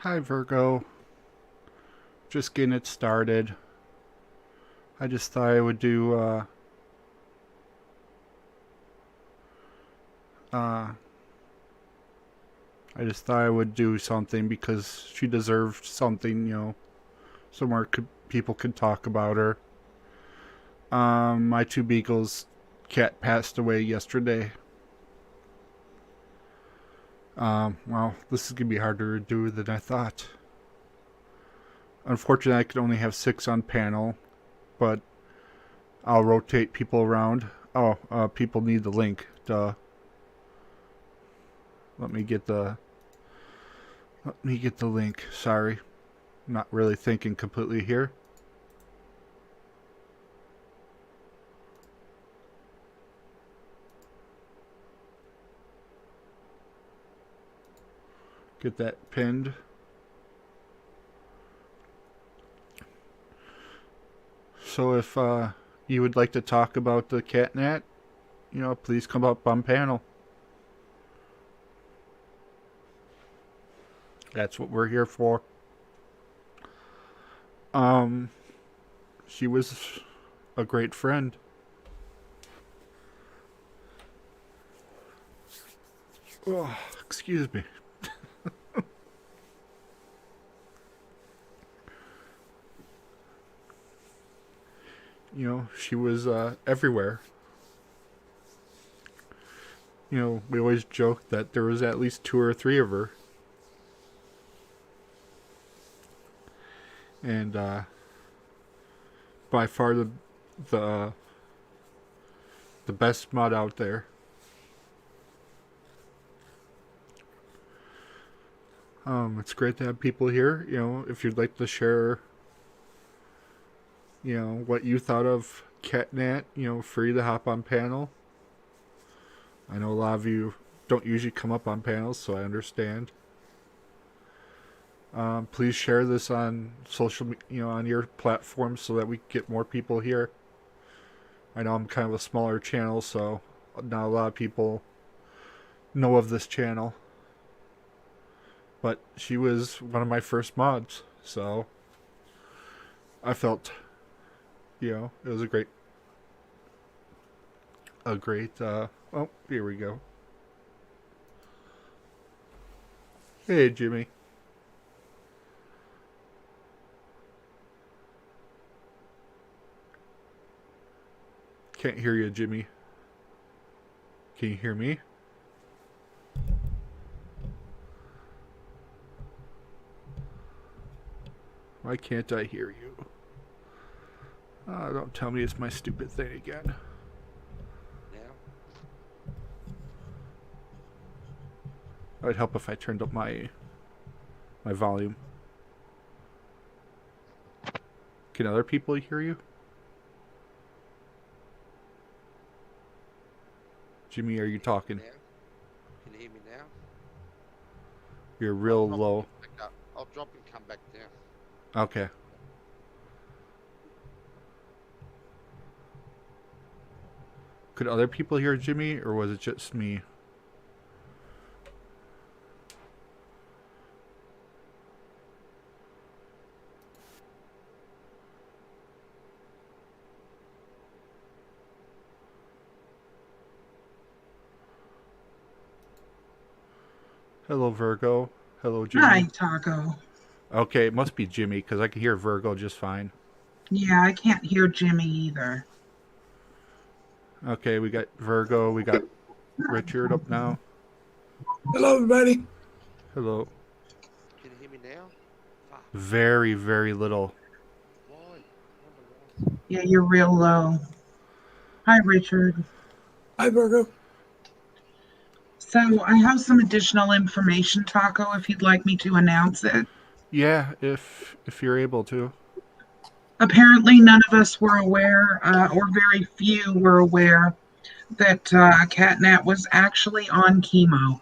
Hi, Virgo. Just getting it started. I just thought I would do, uh, I just thought I would do something because she deserved something, somewhere people could talk about her. My two beagles, Cat passed away yesterday. Well, this is gonna be harder to do than I thought. Unfortunately, I could only have 6 on panel, but I'll rotate people around. Oh, people need the link. Duh. Let me get the link. Sorry. Not really thinking completely here. Get that pinned. So if you would like to talk about the Cat Nat, please come up on panel. That's what we're here for. She was a great friend. Oh, excuse me. She was everywhere. We always joke that there was at least 2 or 3 of her. And by far the the best mod out there. It's great to have people here. If you'd like to share, what you thought of Cat Nat, free to hop on panel. I know a lot of you don't usually come up on panels, so I understand. Please share this on social, on your platform so that we get more people here. I know I'm kind of a smaller channel, so not a lot of people know of this channel. But she was one of my first mods, so I felt, it was a great, oh, here we go. Hey, Jimmy. Can't hear you, Jimmy. Can you hear me? Why can't I hear you? Don't tell me it's my stupid thing again. It would help if I turned up my volume. Can other people hear you? Jimmy, are you talking? Can you hear me now? You're real low. I'll drop and come back down. Okay. Could other people hear Jimmy, or was it just me? Hello, Virgo. Hello, Jimmy. Hi, Taco. Okay, it must be Jimmy, because I can hear Virgo just fine. Yeah, I can't hear Jimmy either. Okay, we got Virgo, we got Richard up now. Hello, everybody. Hello. Can you hear me now? Very, very little. Why? Yeah, you're real low. Hi, Richard. Hi, Virgo. So I have some additional information, Taco, if you'd like me to announce it. Yeah, if you're able to. Apparently, none of us were aware, or very few were aware, that Cat Nat was actually on chemo.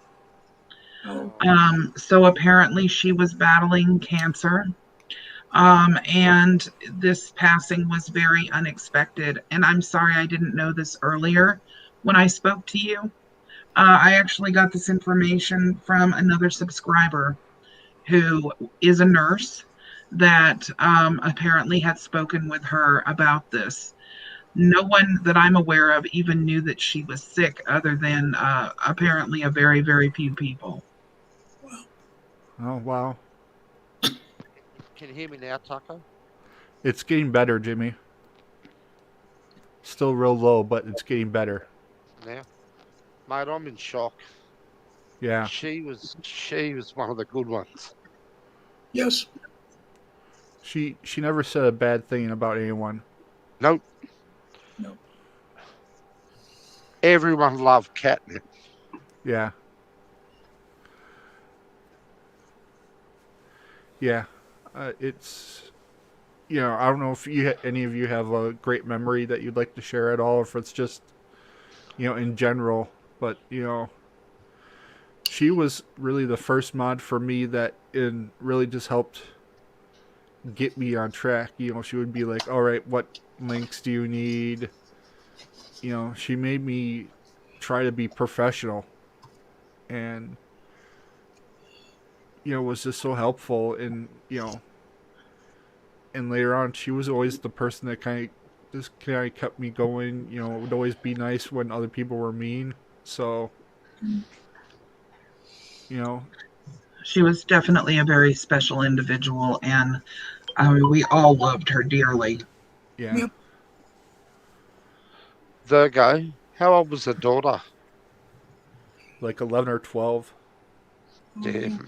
So apparently she was battling cancer. And this passing was very unexpected. And I'm sorry I didn't know this earlier when I spoke to you. I actually got this information from another subscriber. who is a nurse that apparently had spoken with her about this. No one that I'm aware of even knew that she was sick, other than apparently a very, very few people. Oh wow, Can you hear me now, Taco? it's getting better, Jimmy. Still real low, but it's getting better. Now, mate, I'm in shock. Yeah, She was one of the good ones. Yes. she never said a bad thing about anyone. Nope. No. Everyone loved Cat Nat. Yeah, yeah. It's I don't know if any of you have a great memory that you'd like to share at all, or if it's just in general. But she was really the first mod for me that really just helped get me on track. She would be like, "All right, what links do you need?" She made me try to be professional, and was just so helpful. And later on, she was always the person that kind of kept me going. Would always be nice when other people were mean. So, you know, She was definitely a very special individual, and we all loved her dearly. yeah, Yep. Virgo, how old was the daughter? like 11 or 12. Damn.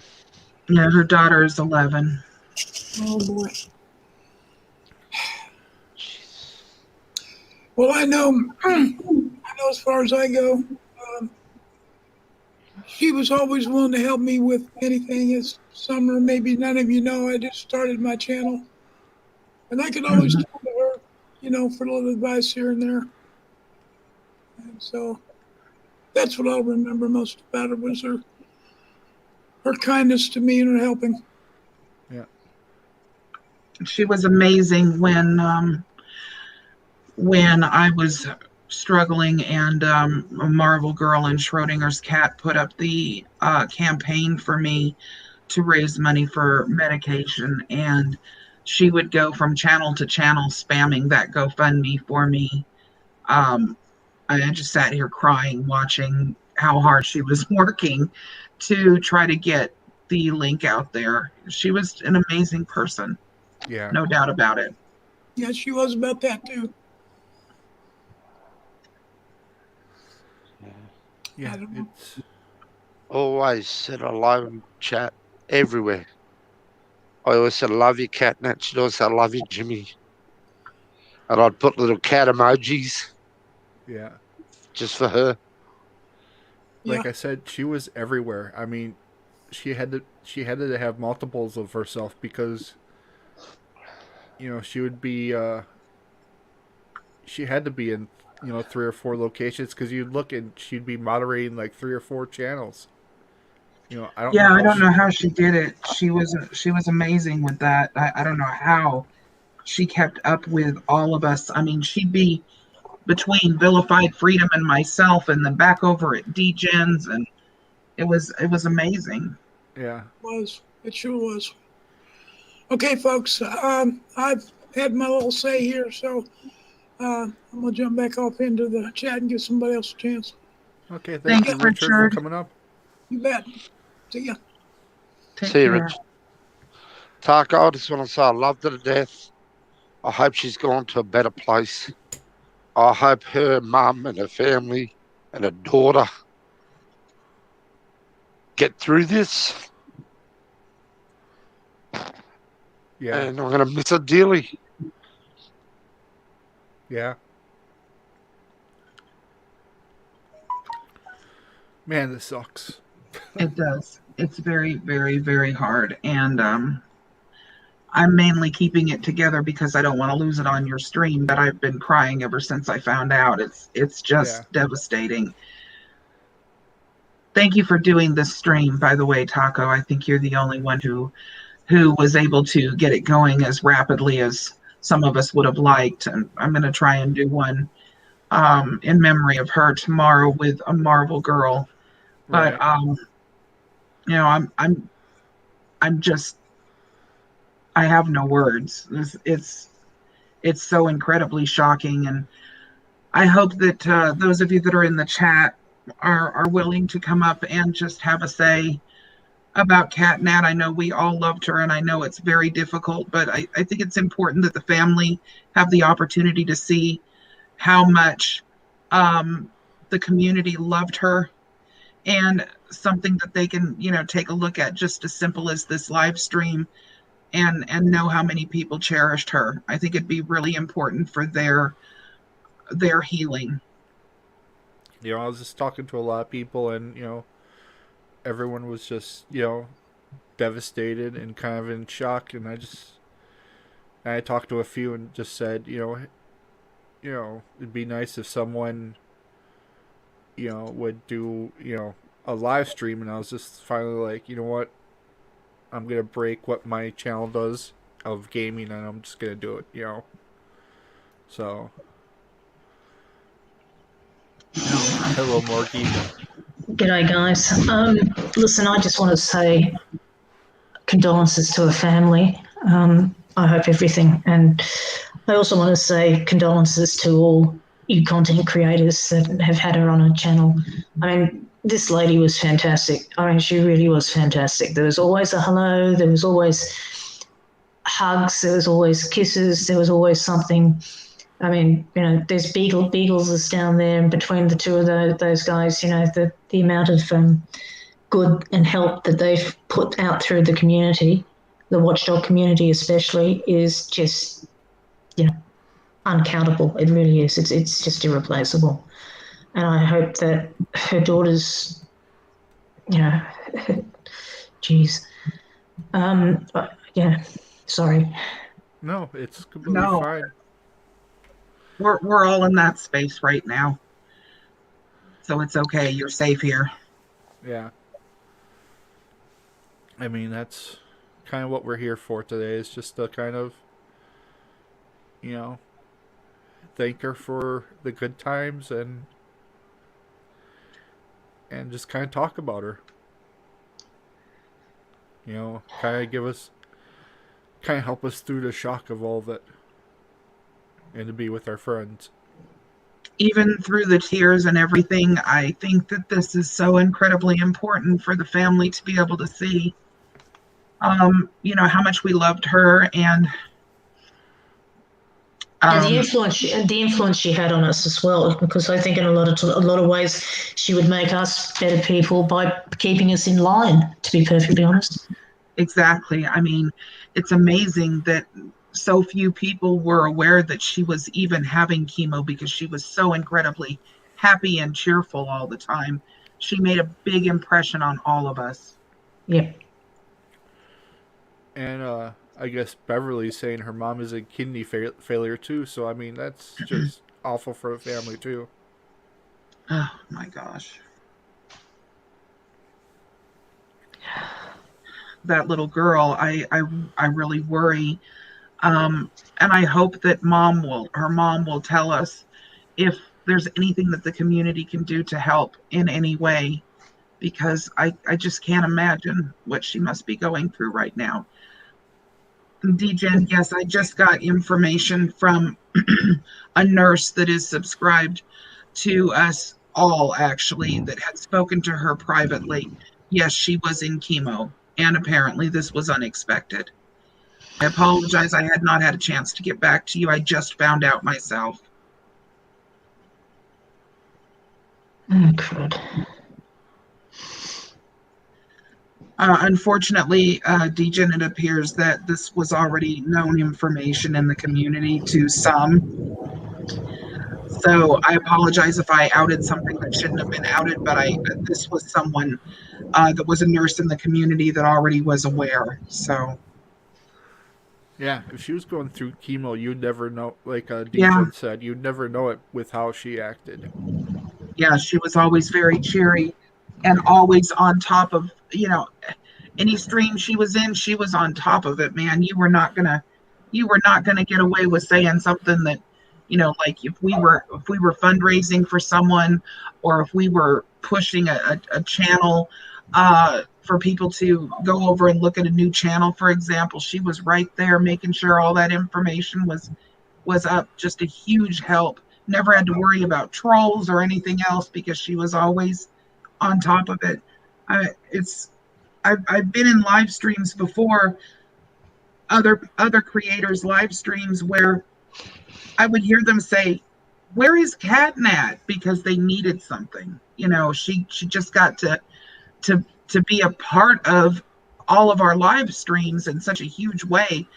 Yeah, her daughter is 11. Oh boy. Jeez. Well, I know. I know as far as I go, um, she was always willing to help me with anything. As Summer, maybe none of you know, I just started my channel, and I could always Mhm. turn to her, for a little advice here and there. And so that's what I'll remember most about her was her kindness to me and her helping. Yeah, She was amazing when I was struggling, and a Marvel Girl and Schrodinger's cat put up the campaign for me to raise money for medication, and she would go from channel to channel spamming that GoFundMe for me. Um, I just sat here crying, watching how hard she was working to try to get the link out there. She was an amazing person, yeah, no doubt about it. Yeah, she was about that too. yeah. I don't know. It's Always said I love him, chat, everywhere. I always said, I love you, Cat Nat. She'd always say, I love you, Jimmy. And I'd put little cat emojis yeah. just for her. Yeah, Like I said, she was everywhere. I mean, she had to have multiples of herself because she would be she had to be in 3 or 4 locations because you'd look and she'd be moderating like 3 or 4 channels. I don't know Yeah, I how don't she. know how she did it. She was amazing with that. I don't know how she kept up with all of us. I mean, she'd be between Vilified Freedom and myself, and then back over at DGens, and it was amazing. Yeah. it sure was. Okay, folks, I've had my little say here, so I'm gonna jump back off into the chat and give somebody else a chance. Okay. Thank Thanks, you, Richard, for Richard. coming up. You bet. See ya. Take See you, care. Rich. Taco, I just want to say I loved her to death. I hope she's gone to a better place. I hope her mum and her family and her daughter get through this. Yeah. And I'm going to miss her dearly. Yeah. Man, this sucks. It does. It's very, very, very hard, and I'm mainly keeping it together because I don't want to lose it on your stream. But I've been crying ever since I found out. It's Yeah. just devastating. Thank you for doing this stream, by the way, Taco. I think you're the only one who was able to get it going as rapidly as some of us would have liked. And I'm going to try and do one in memory of her tomorrow with a Marvel Girl. But Right. I'm I'm just, I have no words. It's so incredibly shocking, and I hope that those of you that are in the chat are willing to come up and just have a say about Cat Nat. I know we all loved her, and I know it's very difficult, but I think it's important that the family have the opportunity to see how much the community loved her, and something that they can, take a look at just as simple as this live stream, and know how many people cherished her. I think it'd be really important for their healing. I was just talking to a lot of people, and everyone was just devastated and kind of in shock. And I talked to a few and just said, it'd be nice if someone would do a live stream. And I was just finally like, you know what, I'm gonna break what my channel does of gaming, and I'm just gonna do it. So hello, Morgie. G'day, guys. Listen, I just want to say condolences to her family. I hope everything, and I also want to say condolences to all you content creators that have had her on her channel. I mean, this lady was fantastic. I mean, she really was fantastic. There was always a hello, there was always hugs, there was always kisses, there was always something. I mean, there's Beagles is down there, and between the two of those guys, the amount of good and help that they've put out through the community, the watchdog community especially, is just, uncountable. It really is. It's just irreplaceable. And I hope that her daughters, geez. Yeah, sorry. No, it's completely No. fine. We're all in that space right now, so it's okay. You're safe here. Yeah. I mean, that's kind of what we're here for today, is just to kind of, thank her for the good times, and just kind of talk about her. Kind of help us through the shock of all of it, and to be with our friends. Even through the tears and everything, I think that this is so incredibly important for the family to be able to see, how much we loved her, and And the influence she had on us as well, because I think in a lot of ways she would make us better people by keeping us in line, to be perfectly honest. Exactly. I mean, it's amazing that so few people were aware that she was even having chemo, because she was so incredibly happy and cheerful all the time. She made a big impression on all of us. Yep. And I guess Beverly's saying her mom is a kidney failure too, so I mean, that's just awful for the family too. Oh my gosh. That little girl, I really worry. And I hope that her mom will tell us if there's anything that the community can do to help in any way, because I just can't imagine what she must be going through right now. DGen, yes, I just got information from a nurse that is subscribed to us all, actually, that had spoken to her privately. Yes, she was in chemo, and apparently this was unexpected. I apologize. I had not had a chance to get back to you. I just found out myself. Oh, God. Unfortunately, DGen, it appears that this was already known information in the community to some. So I apologize if I outed something that shouldn't have been outed, but this was someone that was a nurse in the community that already was aware. So. Yeah, if she was going through chemo, you'd never know. Like DJ said, you'd never know it with how she acted. Yeah, she was always very cheery, and always on top of, any stream she was in, she was on top of it, man. You were not gonna get away with saying something that, like if we were fundraising for someone, or if we were pushing a channel for people to go over and look at a new channel, for example. She was right there making sure all that information was up. Just a huge help. Never had to worry about trolls or anything else because she was always on top of it. I've been in live streams before, other creators live streams, where I would hear them say, "Where is Cat Nat?" because they needed something. She just got to be a part of all of our live streams in such a huge way.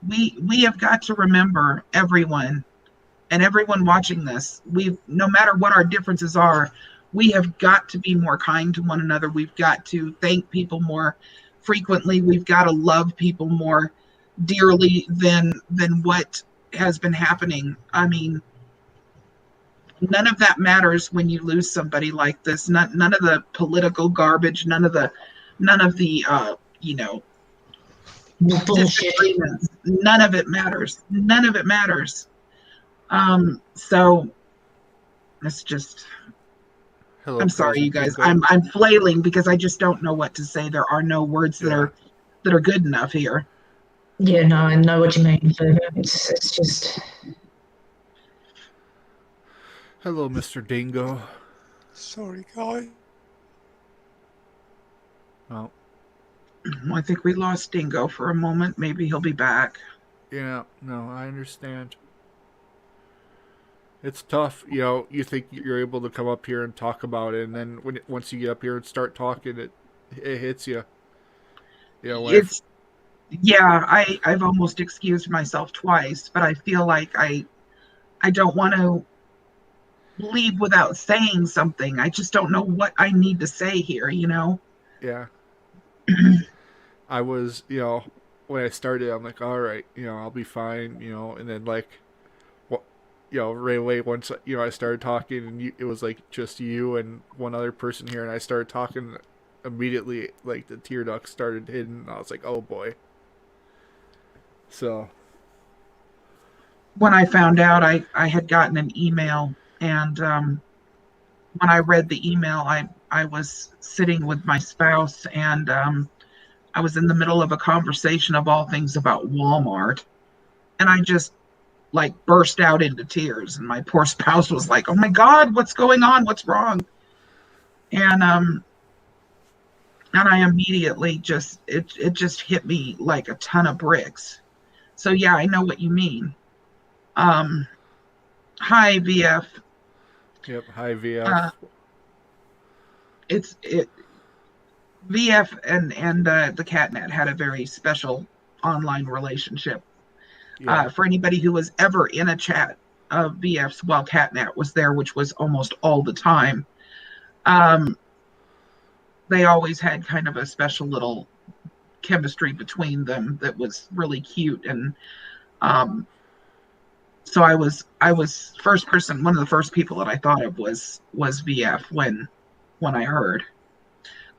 We have got to remember, everyone and everyone watching this, no matter what our differences are, we have got to be more kind to one another. We've got to thank people more frequently. We've got to love people more dearly than what has been happening. I mean, none of that matters when you lose somebody like this. None of the political garbage, none of the Bullshit. disagreements. None of it matters. None of it matters. So it's just. Hello, I'm sorry, Cousin you guys. Dingo. I'm flailing because I just don't know what to say. There are no words that are good enough here. Yeah, no, I know what you mean. But it's just. Hello, Mr. Dingo. Sorry, guy. Oh, I think we lost Dingo for a moment. Maybe he'll be back. yeah, no, I understand. It's tough, you think you're able to come up here and talk about it, and then once you get up here and start talking, it hits you. It's I've almost excused myself twice, but I feel like I don't want to leave without saying something. I just don't know what I need to say here. Yeah. I was, when I started, I'm like, all right, I'll be fine, and then what, right away once I started talking, and it was like just you and one other person here, and I started talking immediately, like the tear ducts started hitting, and I was like, oh boy. So. When I found out, I had gotten an email, and when I read the email, I was sitting with my spouse, and I was in the middle of a conversation of all things about Walmart, and I just burst out into tears, and my poor spouse was like, "Oh my God, what's going on? What's wrong?" And I immediately it just hit me like a ton of bricks. So yeah, I know what you mean. Hi VF. Yep. Hi, VF. It VF and the Cat Nat had a very special online relationship. Yeah. For anybody who was ever in a chat of VF's while Cat Nat was there, which was almost all the time, they always had kind of a special little chemistry between them that was really cute. And so I was one of the first people that I thought of was VF when I heard.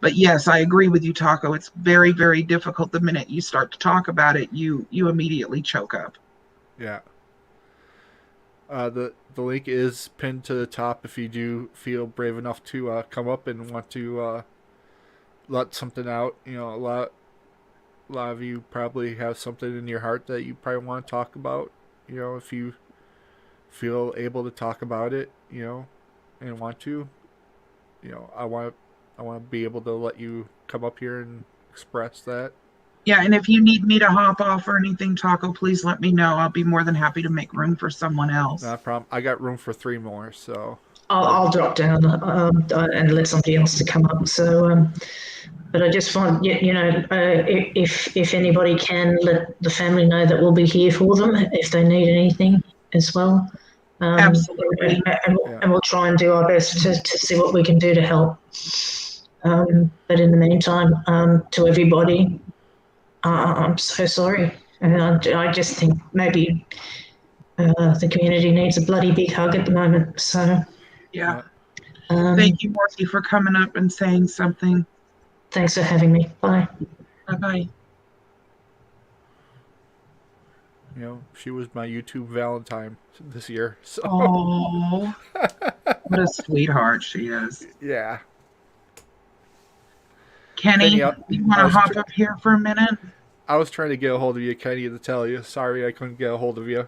But yes, I agree with you, Taco. It's very, very difficult. The minute you start to talk about it, you immediately choke up. Yeah. The link is pinned to the top if you do feel brave enough to come up and want to let something out. A lot of you probably have something in your heart that you probably want to talk about. If you feel able to talk about it, and want to, I want to be able to let you come up here and express that. Yeah, and if you need me to hop off or anything, Taco, please let me know. I'll be more than happy to make room for someone else. Not a problem. I got room for 3 more, so. I'll drop down and let somebody else to come up. So, but I just want if anybody can let the family know that we'll be here for them if they need anything as well. Absolutely. And we'll try and do our best to see what we can do to help. But in the meantime, to everybody, I'm so sorry, and I just think maybe the community needs a bloody big hug at the moment. So. Yeah. Thank you, Morty, for coming up and saying something. Thanks for having me. Bye. Bye-bye. She was my YouTube Valentine this year. So. Oh, what a sweetheart she is. Yeah. Kenny, Kenny, you want I to was hop up here for a minute? I was trying to get a hold of you, Kenny, to tell you. Sorry, I couldn't get a hold of you.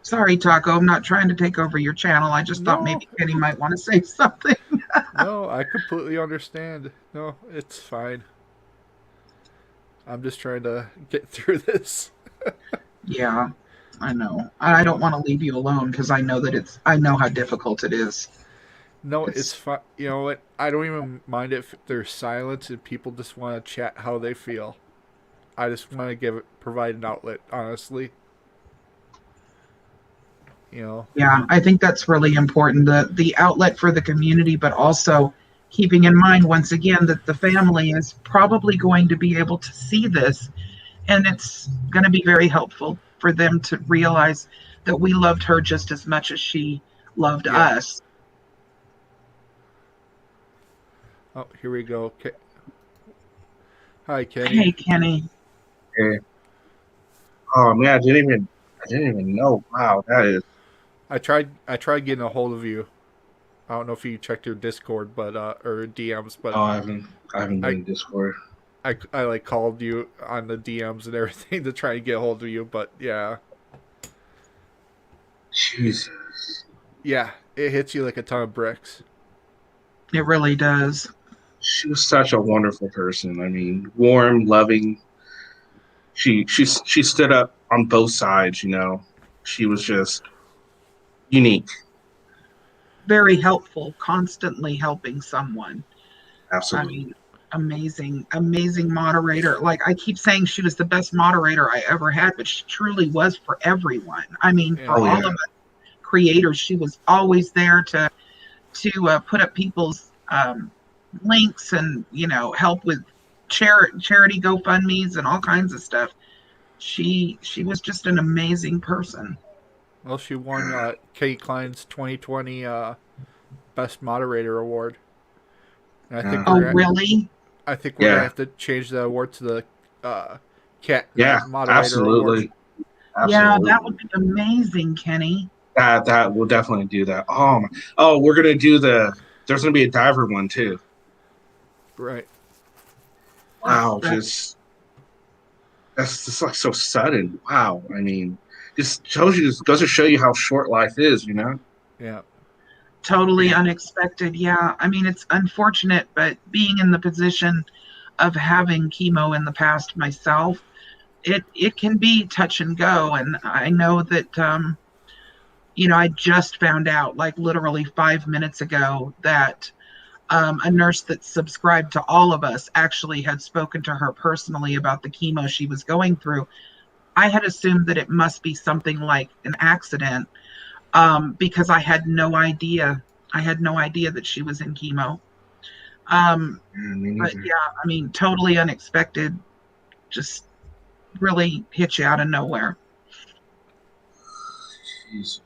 Sorry, Taco. I'm not trying to take over your channel. I just thought No, maybe Kenny might want to say something. no, I completely understand. No, it's fine. I'm just trying to get through this. Yeah, I know. I don't want to leave you alone because I know that I know how difficult it is. No, it's It's, fine. You know what? I don't even mind if there's silence and people just want to chat how they feel. I just want to provide an outlet, honestly. You know. yeah, I think that's really important. The outlet for the community, but also keeping in mind once again that the family is probably going to be able to see this, and it's going to be very helpful for them to realize that we loved her just as much as she loved Yeah. us. Oh, here we go. Hi, Kenny. Hey, Kenny. Yeah. Oh man, I didn't even know. Wow, that is. I tried getting a hold of you. I don't know if you checked your Discord, but or DMs, but Oh, I haven't been I in Discord. I like called you on the DMs and everything to try and get a hold of you, but yeah, Jesus, yeah, it hits you like a ton of bricks. It really does. she was such a wonderful person. I mean, warm, loving. She stood up on both sides. You know, she was just unique. Very helpful, constantly helping someone. I Absolutely. mean, amazing, amazing moderator. Like I keep saying, she was the best moderator I ever had, but she truly was for everyone. I mean, Yeah, for Oh all yeah. of us creators, she was always there to put up people's links and help with charity GoFundmes and all kinds of stuff. She was just an amazing person. well, she won Kate Klein's 2020 Best Moderator Award, and Yeah. Oh, really? I think we're gonna Yeah. have to change the award to the Cat Yeah. Nat Moderator Award. Absolutely. Yeah, that would Absolutely. be amazing, Kenny. That will definitely do that. Oh my. Oh, we're gonna do the. There's gonna be a diver one too. Right. Wow. That's That's just like so sudden. Wow. I mean, just shows you, goes to show you how short life is, you know? Yeah. totally unexpected. Yeah, I mean, it's unfortunate, but being in the position of having chemo in the past myself, it can be touch and go. And I know that I just found out like literally 5 minutes ago that a nurse that subscribed to all of us actually had spoken to her personally about the chemo she was going through. I had assumed that it must be something like an accident because I had no idea. I had no idea that she was in chemo. Yeah, me But neither. yeah, I mean, totally unexpected. Just really hit you out of nowhere. Jesus.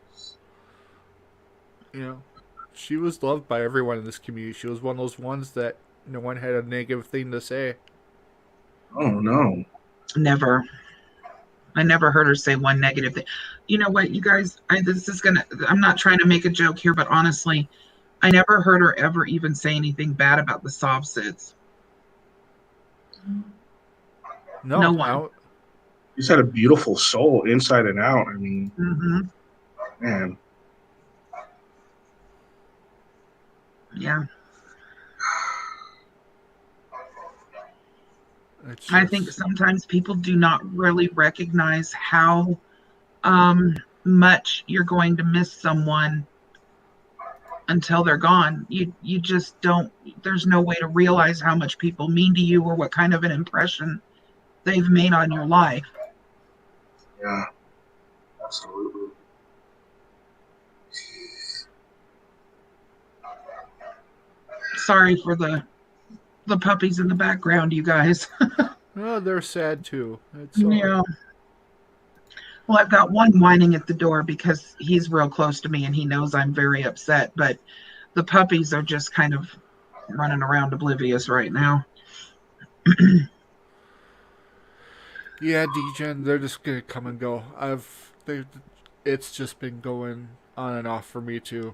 You know, she was loved by everyone in this community. She was one of those ones that no one had a negative thing to say. Oh no. Never. I never heard her say one negative thing. You know what, you guys? I'm not trying to make a joke here, but honestly, I never heard her ever even say anything bad about the sob sits. No No, I one. don't. She's had a beautiful soul inside and out. I mean, Hmm. man. Yeah. It's I think just sometimes people do not really recognize how much you're going to miss someone until they're gone. You just don't. There's no way to realize how much people mean to you or what kind of an impression they've made on your life. Yeah, absolutely. Sorry for the puppies in the background, you guys. oh, they're sad too. It's Yeah. Well, I've got one whining at the door because he's real close to me and he knows I'm very upset, but the puppies are just kind of running around oblivious right now. yeah, DGen. They're just gonna come and go. It's just been going on and off for me too.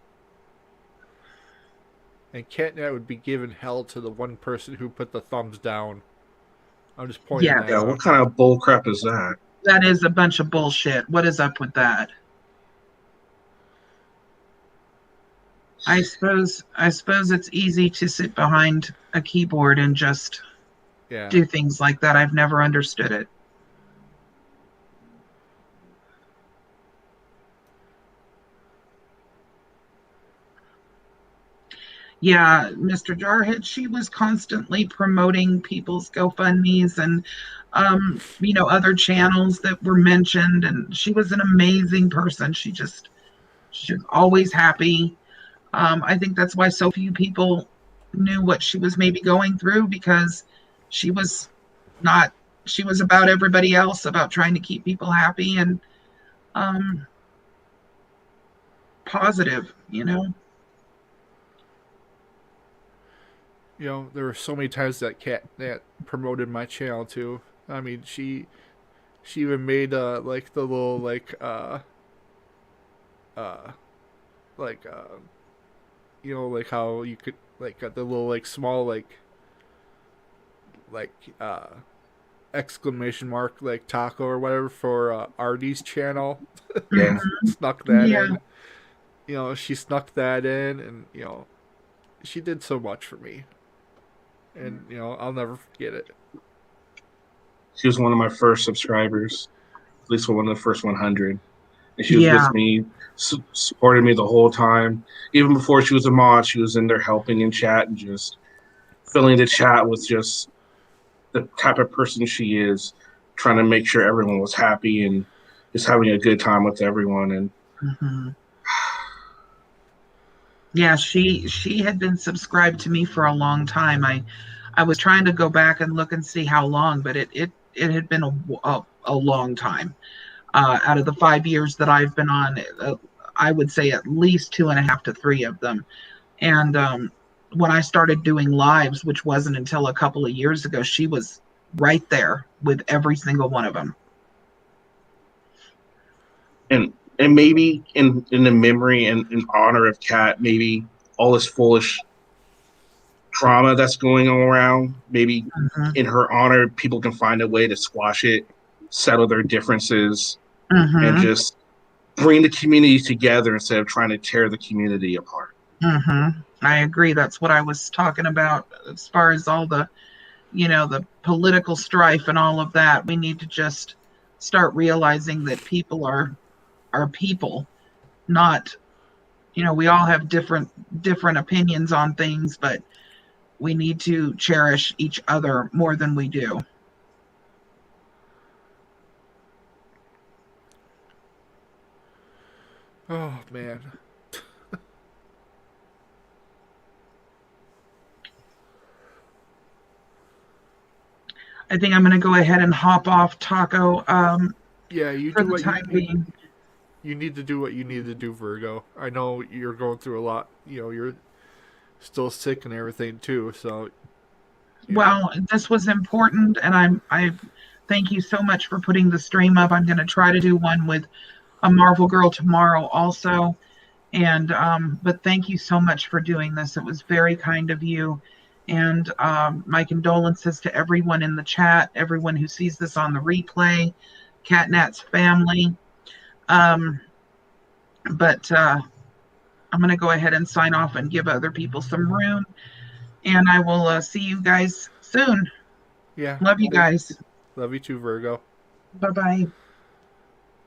And Cat Nat would be giving hell to the one person who put the thumbs down. I'm just pointing Yeah, that Yeah, out. what kind of bull crap is that? that is a bunch of bullshit. What is up with that? I suppose it's easy to sit behind a keyboard and just Yeah. do things like that. I've never understood it. Yeah, Mr. Jarhead, she was constantly promoting people's GoFundMe's and other channels that were mentioned, and she was an amazing person. She was always happy. I think that's why so few people knew what she was maybe going through, because she was not she was about everybody else, about trying to keep people happy and um positive. There were so many times that Cat Nat promoted my channel too. I mean, she even made like the little uh like like how you could like the little like small like uh exclamation mark like taco or whatever for Artie's channel. Yeah. Snuck that Yeah. in. She snuck that in, and she did so much for me, and I'll never forget it. She was one of my first subscribers, at least one of the first 100. And she was Yeah. with me, supported me the whole time. Even before she was a mod, she was in there helping in chat and just filling the chat with just the type of person she is, trying to make sure everyone was happy and just having a good time with everyone. And Mhm. Yeah, she had been subscribed to me for a long time. I was trying to go back and look and see how long, but it had been a long time. Out of the 5 years that I've been on, I would say at least 2.5 to 3 of them. And when I started doing lives, which wasn't until a couple of years ago, she was right there with every single one of them. and maybe in the memory and in honor of Kat, maybe all this foolish drama that's going on around, maybe Hmm. in her honor, people can find a way to squash it, settle their differences, and Hmm. just bring the community together instead of trying to tear the community apart. Hmm. I agree. That's what I was talking about as far as all the political strife and all of that. We need to just start realizing that people are people, not, we all have different opinions on things, but we need to cherish each other more than we do. Oh man. I think I'm going to go ahead and hop off, Taco, Yeah, you for do the what time being. you need to do what you need to do, Virgo. I know you're going through a lot. You're still sick and everything too. So you know, Well, this was important, and I thank you so much for putting the stream up. I'm going to try to do one with a Marvel Girl tomorrow also. And but thank you so much for doing this. It was very kind of you. And my condolences to everyone in the chat, everyone who sees this on the replay, Cat Nat's family. Um, but I'm going to go ahead and sign off and give other people some room. And I will see you guys soon. yeah. Love you guys. Love you too, Virgo. Bye bye.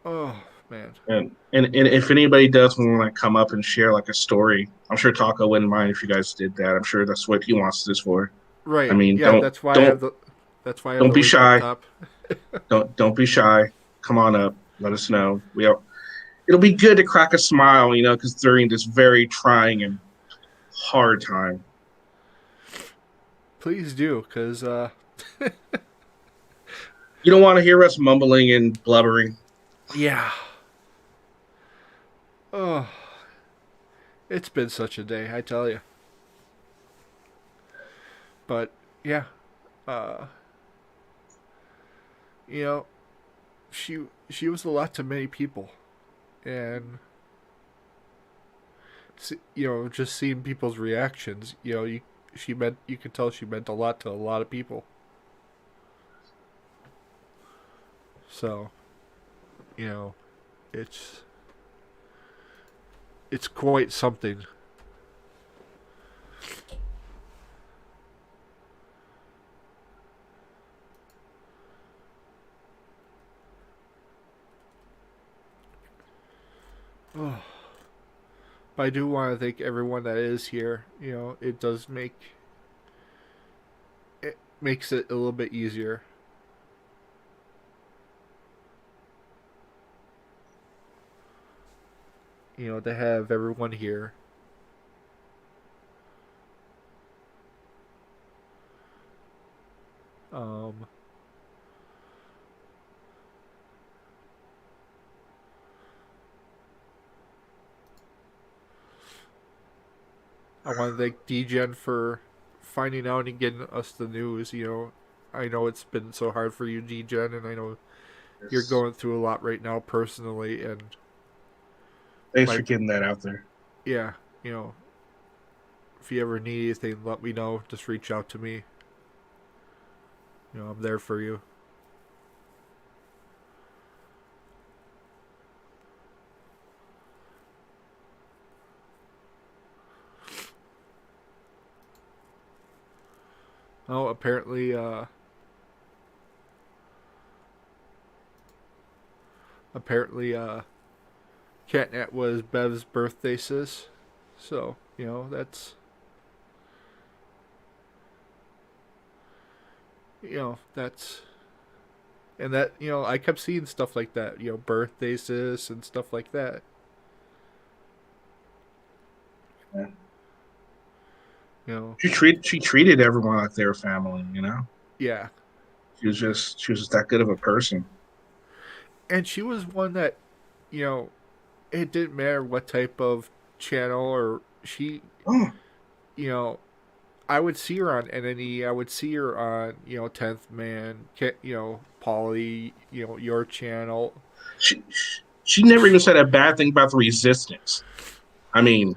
Oh man. And if anybody does want to come up and share like a story, I'm sure Taco wouldn't mind if you guys did that. I'm sure that's what he wants this for. I Right. mean, Yeah. That's why I have don't the. That's why I have don't the be link up shy. top. Don't be shy. Come on up. Let us know. It'll be good to crack a smile, because during this very trying and hard time. Please do, cause You don't want to hear us mumbling and blubbering. yeah. Oh, it's been such a day, I tell you. But yeah, uh, you know, she was a lot to many people, and just seeing people's reactions, you could tell she meant a lot to a lot of people. So, you know, it's it's quite something. Oh. But I do want to thank everyone that is here. It does makes it a little bit easier. To have everyone here. Um, I want to thank DGen for finding out and getting us the news. I know it's been so hard for you, DGen, and I know you're going through a lot right now personally. And Thanks for getting that out there. Yeah, if you ever need anything, let me know. Just reach out to me. I'm there for you. Oh, apparently, Cat Nat was Bev's birthday sis. So, that's, that's, and that, I kept seeing stuff like that, birthday sis and stuff like that. Yeah. You know, She treated everyone like they were family, yeah. She was just that good of a person. And she was one that, it didn't matter what type of channel or Oh, you know, I would see her on NNE. I would see her on, 10th Man, Polly, your channel. she never even said a bad thing about the Resistance. I mean,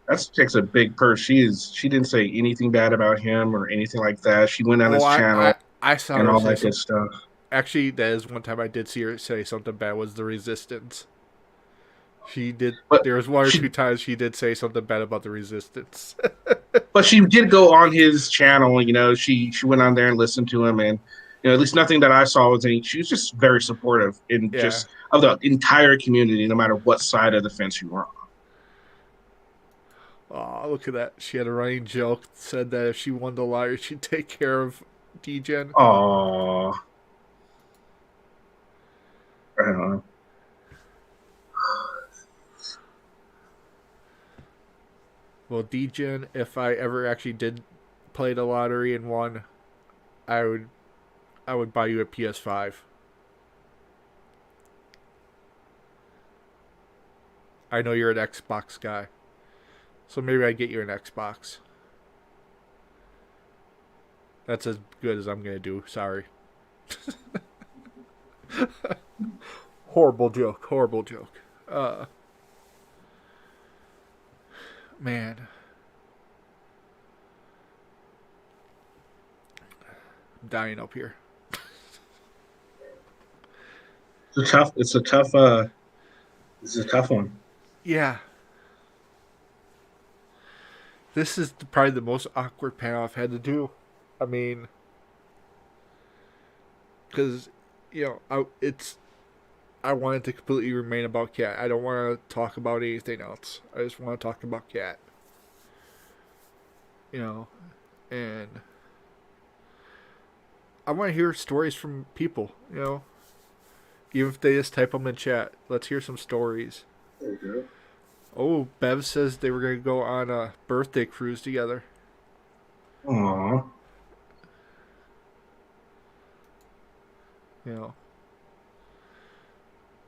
that takes a big purse. She didn't say anything bad about him or anything like that. She went on Oh, his channel I saw and her all say that good something. stuff. Actually, that is one time I did see her say something bad was the Resistance. She did. But There was one or she two times she did say something bad about the Resistance. but she did go on his channel. She went on there and listened to him, and at least nothing that I saw was any. She was just very supportive in Yeah. just of the entire community, no matter what side of the fence you were on. Oh, look at that. She had a running joke, said that if she won the lottery, she'd take care of DGen. Aww. I don't know. Well, DGen, if I ever actually did play the lottery and won, I would buy you a PS5. I know you're an Xbox guy, so maybe I get you an Xbox. That's as good as I'm gonna do. Sorry. Horrible joke. Horrible joke. Man, I'm dying up here. It's a tough one. Yeah. This is probably the most awkward panel I've had to do. I mean, because I want it to completely remain about Cat. I don't want to talk about anything else. I just want to talk about Cat. And I want to hear stories from people. Even if they just type them in chat. Let's hear some stories. There you go. Oh, Bev says they were going to go on a birthday cruise together. Aww.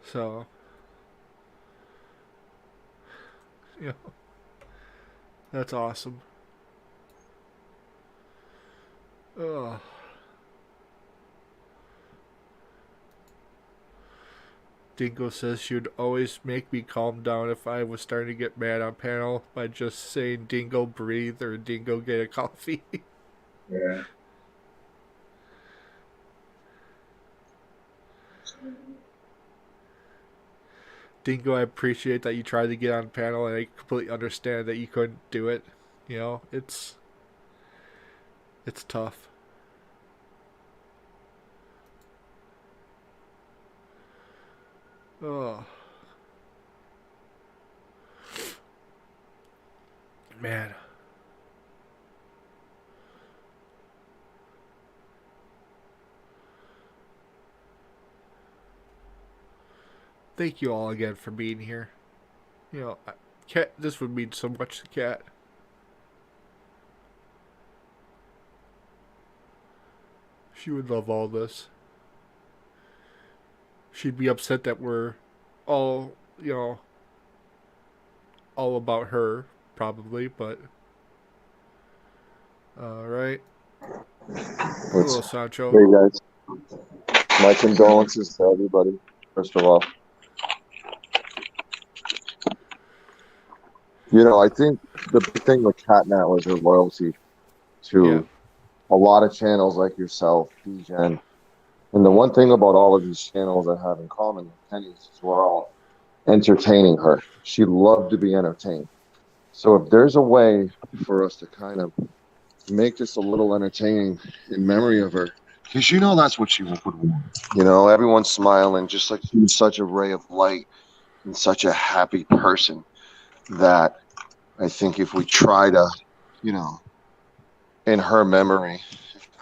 So, that's awesome. Ugh. Dingo says she would always make me calm down if I was starting to get mad on panel by just saying Dingo breathe or Dingo get a coffee. Yeah. Dingo, I appreciate that you tried to get on panel, and I completely understand that you couldn't do it. You know, it's tough. Oh. Man. Thank you all again for being here. You know, Cat, this would mean so much to Cat. She would love all this. She'd be upset that we're all, you know, all about her, probably, but. Alright. Hello, Sancho. Hey guys, my condolences to everybody. First of all, I think the big thing with Cat Nat was her loyalty to a lot of channels like yourself, DGen. And the one thing about all of these channels that have in common with Kenny's is we're all entertaining her. She loved to be entertained. So if there's a way for us to kind of make this a little entertaining in memory of her, because that's what she would want. Everyone's smiling, just like she's such a ray of light and such a happy person that I think if we try to, in her memory,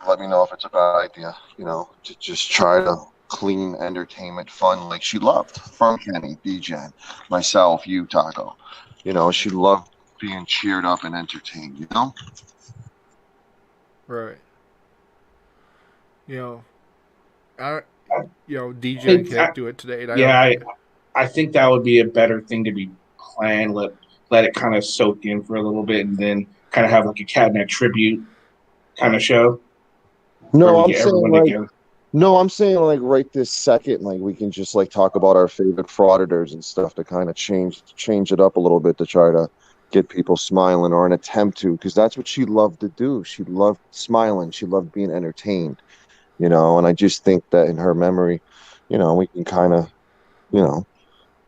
let me know if it's a bad idea, to just try to clean entertainment fun like she loved from Kenny, DGen, myself, you, Taco. She loved being cheered up and entertained. Right. DJ can't do it today. And I think that would be a better thing to be planned. Let it kind of soak in for a little bit, and then kind of have like a Cat Nat tribute kind of show. No, I'm saying like right this second, like we can just like talk about our favorite frauditors and stuff to kind of change it up a little bit to try to get people smiling, or an attempt to, because that's what she loved to do. She loved smiling. She loved being entertained, and I just think that in her memory, we can kind of,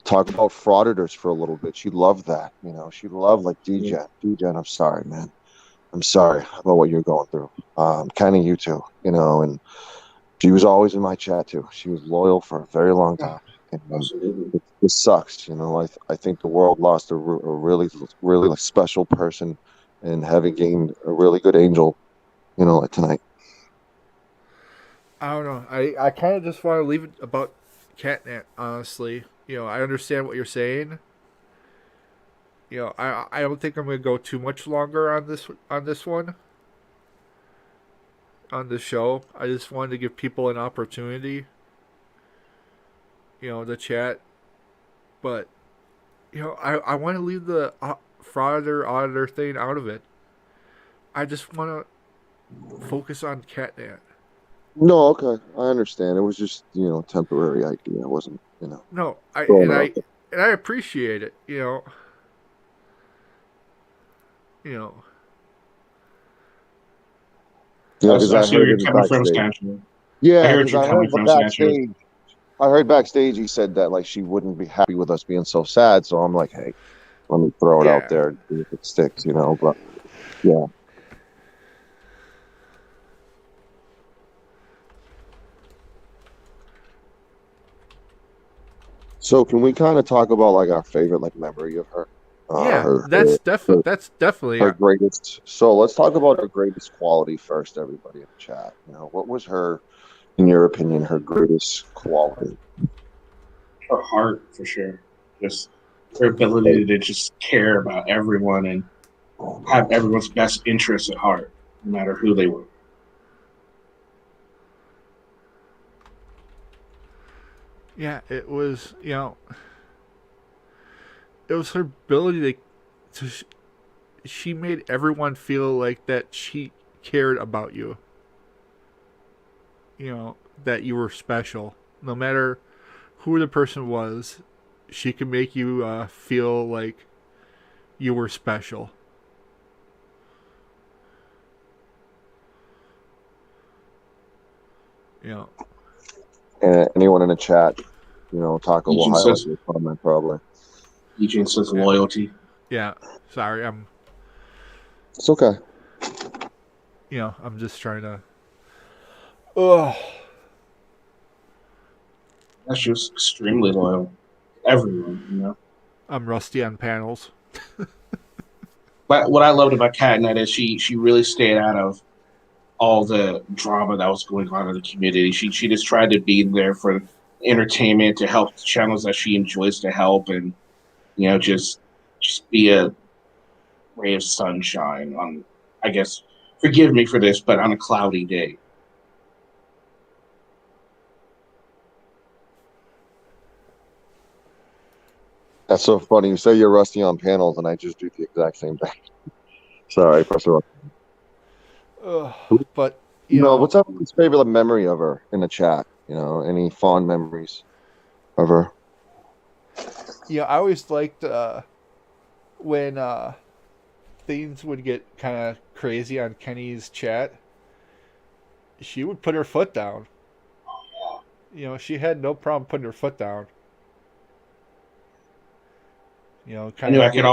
talk about frauditors for a little bit. She loved that, she loved like DGen. DGen, I'm sorry, man. I'm sorry about what you're going through. Kind of you too, and she was always in my chat too. She was loyal for a very long time. And it sucks, I think the world lost a really, really special person, and having gained a really good angel, like tonight. I don't know. I kind of just want to leave it about Cat Nat, honestly. I understand what you're saying. I don't think I'm going to go too much longer on this one. On this show. I just wanted to give people an opportunity, to chat. But, I want to leave the auditor thing out of it. I just want to focus on Cat Nat. No, okay, I understand. It was just temporary idea. It wasn't No, I appreciate it. Yeah, because I I see where heard you're him coming from, backstage. Stancho. Yeah, because I heard backstage he said that like she wouldn't be happy with us being so sad. So I'm like, hey, let me throw it out there and see if it sticks, But yeah. So can we kind of talk about like our favorite like memory of her? That's definitely her greatest. So let's talk about her greatest quality first, everybody in the chat. What was her, in your opinion, her greatest quality? Her heart, for sure. Just her ability to just care about everyone and have everyone's best interests at heart, no matter who they were. Yeah, it was, it was her ability to she made everyone feel like that she cared about you. That you were special. No matter who the person was, she can make you feel like you were special. You know. And anyone in the chat, Taco will Eugene highlight says, your comment probably. Eugene says loyalty. Yeah. Sorry, It's okay. I'm just trying to. Oh. That's just extremely loyal. Everyone. I'm rusty on panels. But what I loved about Cat Nat is she really stayed out of all the drama that was going on in the community. She just tried to be there for entertainment to help the channels that she enjoys to help, and just be a ray of sunshine on, I guess, forgive me for this, but on a cloudy day. That's so funny. You say you're rusty on panels, and I just do the exact same thing. Sorry, Professor. But what's everyone's favorite memory of her in the chat? Any fond memories of her? Yeah, I always liked when things would get kind of crazy on Kenny's chat. She would put her foot down. She had no problem putting her foot down. I knew I could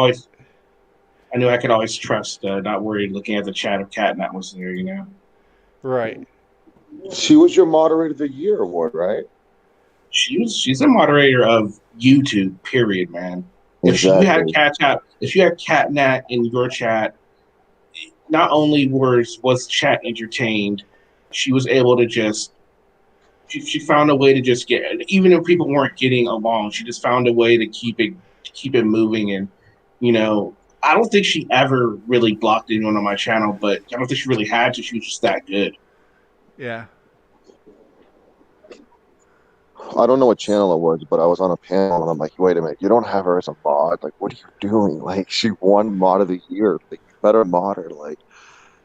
always trust, not worried looking at the chat if Cat Nat was there. Right. She was your Moderator of the Year award, right? She's a moderator of YouTube, period, man. Exactly. If you had Cat Nat in your chat, not only was chat entertained, she was able to just she found a way to just get, even if people weren't getting along, she just found a way to keep it moving. And I don't think she ever really blocked anyone on my channel, but I don't think she really had to. She was just that good. Yeah. I don't know what channel it was, but I was on a panel and I'm like, wait a minute, you don't have her as a mod? Like, what are you doing? Like, she won Mod of the Year. Like, you better mod her. Like,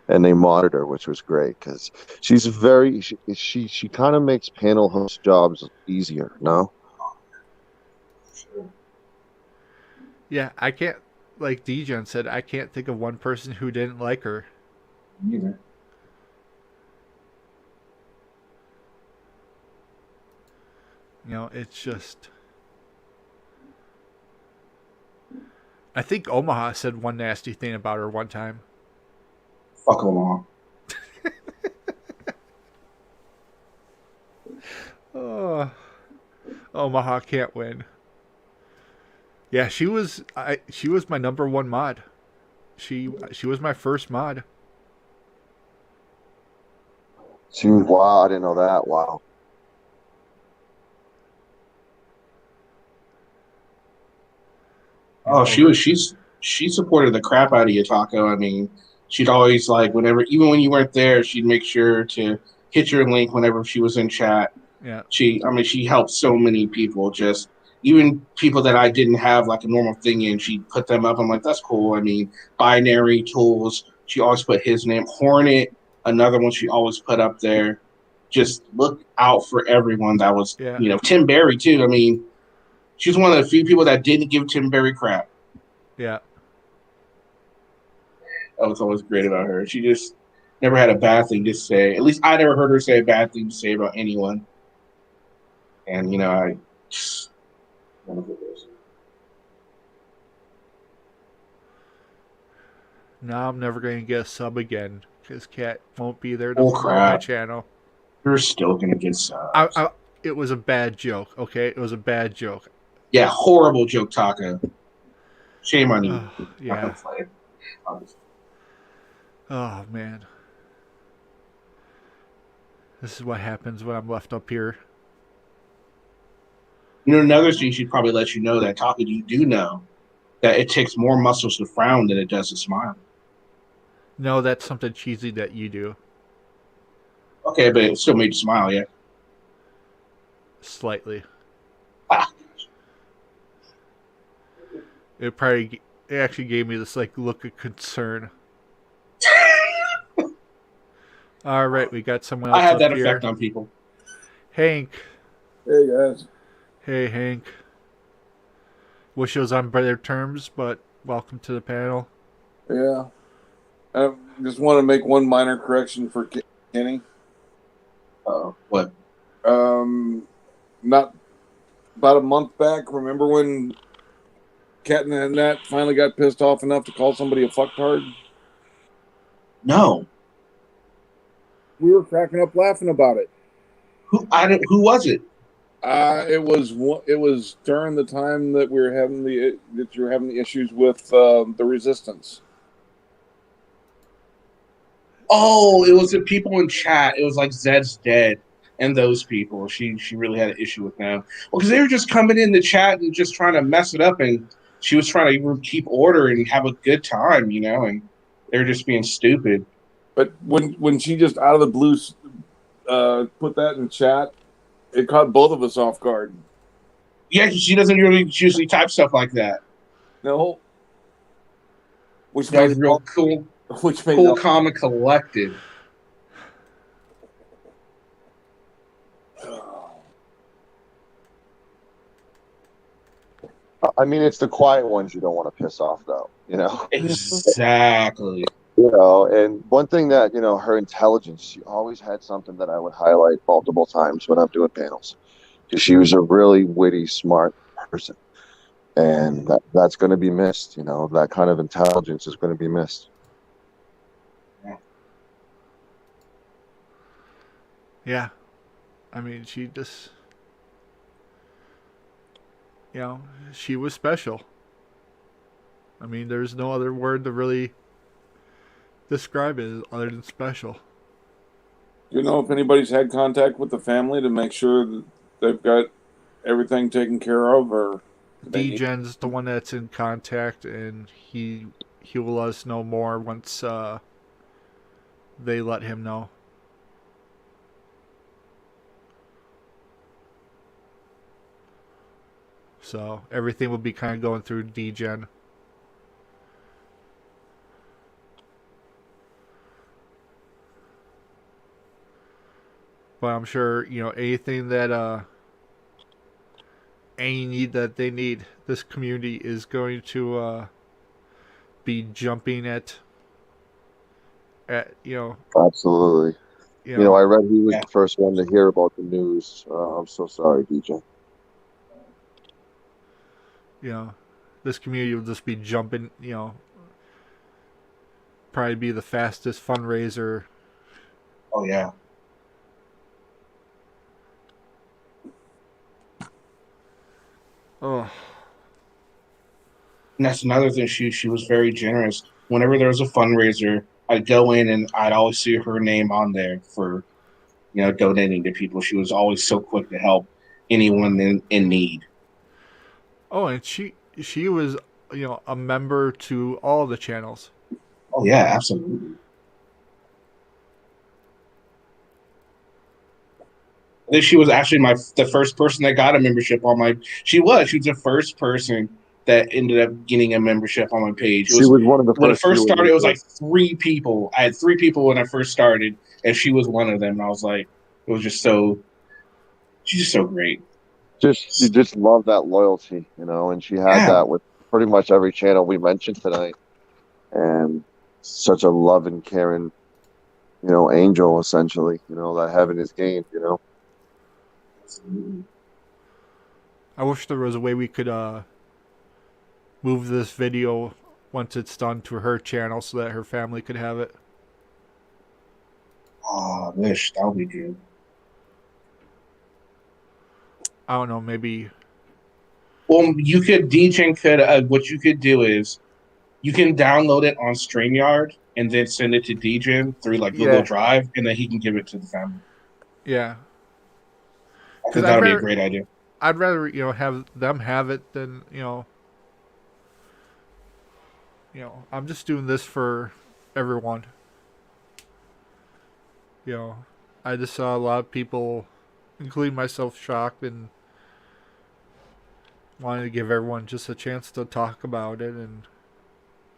and they modded her, which was great because she's she kind of makes panel host jobs easier. No. Yeah, I can't, like Degen said, I can't think of one person who didn't like her. Neither. It's just. I think Omaha said one nasty thing about her one time. Fuck Omaha. Oh, Omaha can't win. Yeah, she was my number one mod. She was my first mod. Wow, I didn't know that. Wow. Oh, she supported the crap out of you, Taco. I mean, she'd always even when you weren't there, she'd make sure to hit your link whenever she was in chat. Yeah. She helped so many people, just even people that I didn't have like a normal thing in, she'd put them up. I'm like, that's cool. I mean, Binary Tools, she always put his name. Hornet, another one she always put up there. Just look out for everyone that was, Tim Berry too. I mean, she's one of the few people that didn't give Tim Berry crap. Yeah. That was always great about her. She just never had a bad thing to say. At least I never heard her say a bad thing to say about anyone. And, I just Now I'm never going to get a sub again because Cat won't be there to oh, promote my channel. You're still going to get subs. It was a bad joke, okay? It was a bad joke. Yeah, horrible joke, Taco. Shame on you. Yeah. Oh, man. This is what happens when I'm left up here. Another thing she'd probably let you know that, Taco, you do know that it takes more muscles to frown than it does to smile. No, that's something cheesy that you do. Okay, but it still made you smile, yeah? Slightly. Ah. It actually gave me this look of concern. All right, we got someone else. I have that here. effect on people. Hank. Hey guys. Hey, Hank. Wish it was on better terms, but welcome to the panel. Yeah. I just want to make one minor correction for Kenny. What? Not about a month back. Remember when Cat Nat finally got pissed off enough to call somebody a fucktard? No. We were cracking up laughing about it. Who was it? It was during the time that you were having the issues with the resistance. Oh, it was the people in chat. It was like Zed's dead and those people. She really had an issue with them. Well, because they were just coming in the chat and just trying to mess it up, and she was trying to keep order and have a good time, and they were just being stupid. But when she just out of the blue put that in chat, it caught both of us off guard. Yeah, she doesn't usually type stuff like that. No. Which That made was real cool. Which made cool, calm, and collected. I mean, it's the quiet ones you don't want to piss off, though. Exactly. And one thing that her intelligence. She always had something that I would highlight multiple times when I'm doing panels, because she was a really witty, smart person, and that's going to be missed. That kind of intelligence is going to be missed. Yeah. I mean, she just, she was special. I mean, there's no other word to really describe it other than special. Do you know if anybody's had contact with the family to make sure that they've got everything taken care of, or D-Gen's the one that's in contact, and he will let us know more once they let him know. So everything will be kind of going through D-Gen. But I'm sure, anything that any need that they need, this community is going to be jumping at Absolutely. I read he was the first one to hear about the news. I'm so sorry, DJ. This community will just be jumping, probably be the fastest fundraiser. Oh, yeah. Oh. And that's another thing. She was very generous. Whenever there was a fundraiser, I'd go in and I'd always see her name on there for, donating to people. She was always so quick to help anyone in need. Oh, and she was, a member to all the channels. Oh yeah, absolutely. I think she was actually the first person that got a membership on my. She was the first person that ended up getting a membership on my page. She was one of the when first. When it first started, it was like 3 people. I had 3 people when I first started, and she was one of them. And I was like, it was just so. She's just so great. You just love that loyalty, and she had that with pretty much every channel we mentioned tonight, and such a loving, caring, angel essentially. That heaven is gained. I wish there was a way we could move this video once it's done to her channel so that her family could have it. Oh, I wish that would be good. I don't know, maybe. Well, you could, DJ could, what you could do is you can download it on StreamYard and then send it to DJ through like Google Drive, and then he can give it to the family. Yeah. I think that would be a great idea. I'd rather, have them have it than, I'm just doing this for everyone. I just saw a lot of people, including myself, shocked and wanted to give everyone just a chance to talk about it and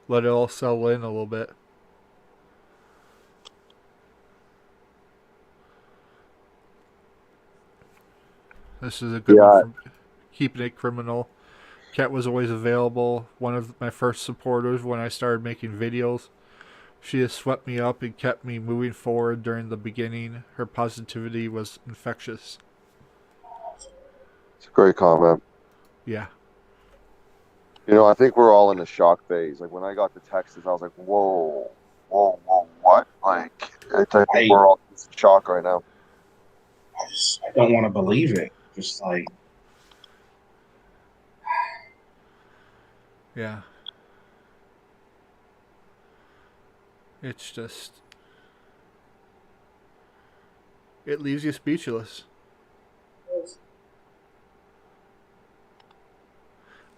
let it all settle in a little bit. This is a good one. keeping it criminal. Cat was always available, one of my first supporters when I started making videos. She has swept me up and kept me moving forward during the beginning. Her positivity was infectious. It's a great comment. Yeah. I think we're all in the shock phase. Like when I got the texts, I was like, whoa, whoa, whoa, what? Like, I think we're all in shock right now. I don't want to believe it. Just like, yeah. It's just, it leaves you speechless.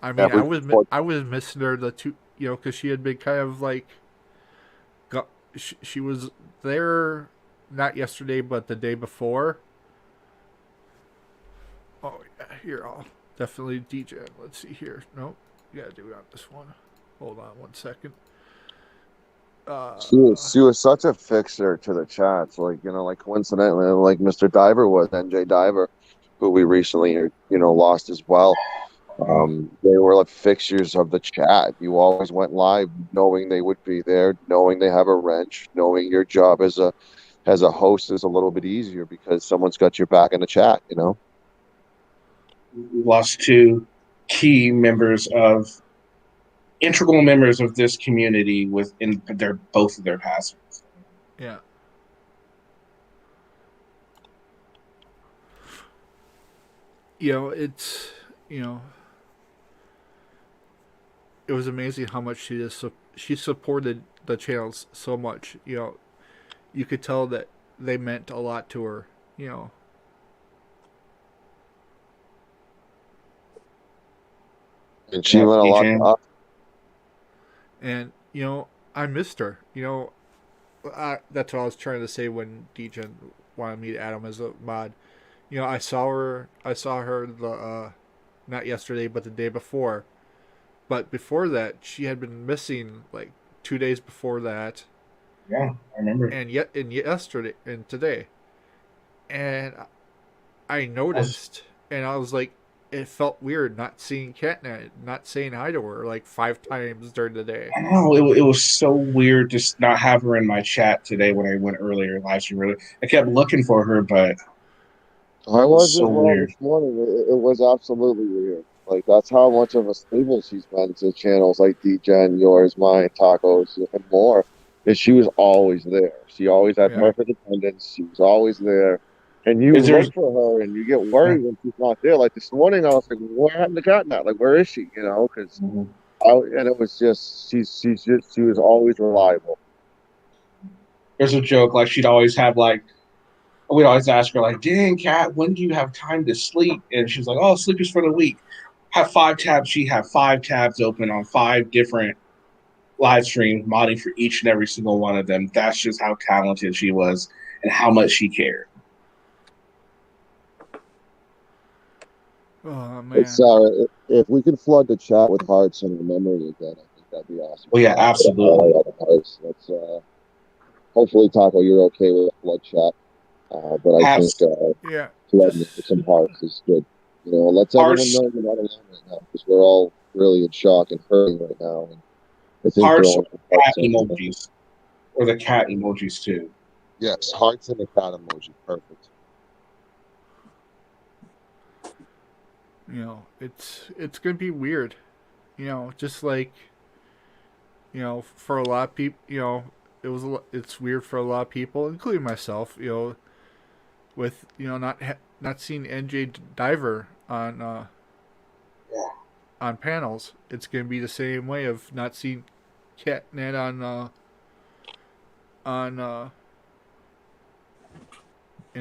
I mean, I was missing her the two, because she had been kind of like, she was there, not yesterday, but the day before. Oh yeah, here I'll definitely DJ. Let's see here. Nope, you gotta do it on this one. Hold on 1 second. She was such a fixer to the chats, like coincidentally, like Mr. Diver was NJ Diver, who we recently lost as well. They were like fixtures of the chat. You always went live knowing they would be there, knowing they have a wrench, knowing your job as a host is a little bit easier because someone's got your back in the chat. we lost two key integral members of this community within both of their passings. Yeah. It's it was amazing how much she supported the channels so much. You could tell that they meant a lot to her. And she went a lot to us. And I missed her. That's what I was trying to say when DJ wanted me to add him as a mod. I saw her the not yesterday, but the day before. But before that, she had been missing like 2 days before that. Yeah, I remember. And yesterday and today, and I noticed, and I was like, it felt weird not seeing Cat Nat, not saying hi to her like 5 times during the day. I know it was so weird just not have her in my chat today when I went earlier live stream earlier. I kept looking for her, but I was so weird this morning. It was absolutely weird. Like that's how much of a staple she's been to channels like DGen, yours, mine, Tacos, and more. Is she was always there. She always had perfect attendance. She was always there. And you look for her and you get worried when she's not there. Like this morning, I was like, "What happened to Cat Nat? Like, where is she?" Because and it was just she was always reliable. There's a joke like she'd always have like we'd always ask her like, "Dang, Cat, when do you have time to sleep?" And she's like, "Oh, sleep is for the week." Have 5 tabs. She had 5 tabs open on 5 different live streams, modding for each and every single one of them. That's just how talented she was and how much she cared. Oh man! It's, if we could flood the chat with hearts and memory again, I think that'd be awesome. Well, yeah, absolutely. Let's hopefully, Taco, you're okay with a flood chat, but I think flooding with some hearts is good. Let's everyone know we're not alone right now because we're all really in shock and hurting right now. And I think hearts or cat emojis, or the cat emojis too. Yes, hearts and the cat emoji, perfect. It's gonna be weird, just like, for a lot of people, it's weird for a lot of people, including myself, with not seeing NJ Diver on panels. It's gonna be the same way of not seeing Cat Nat in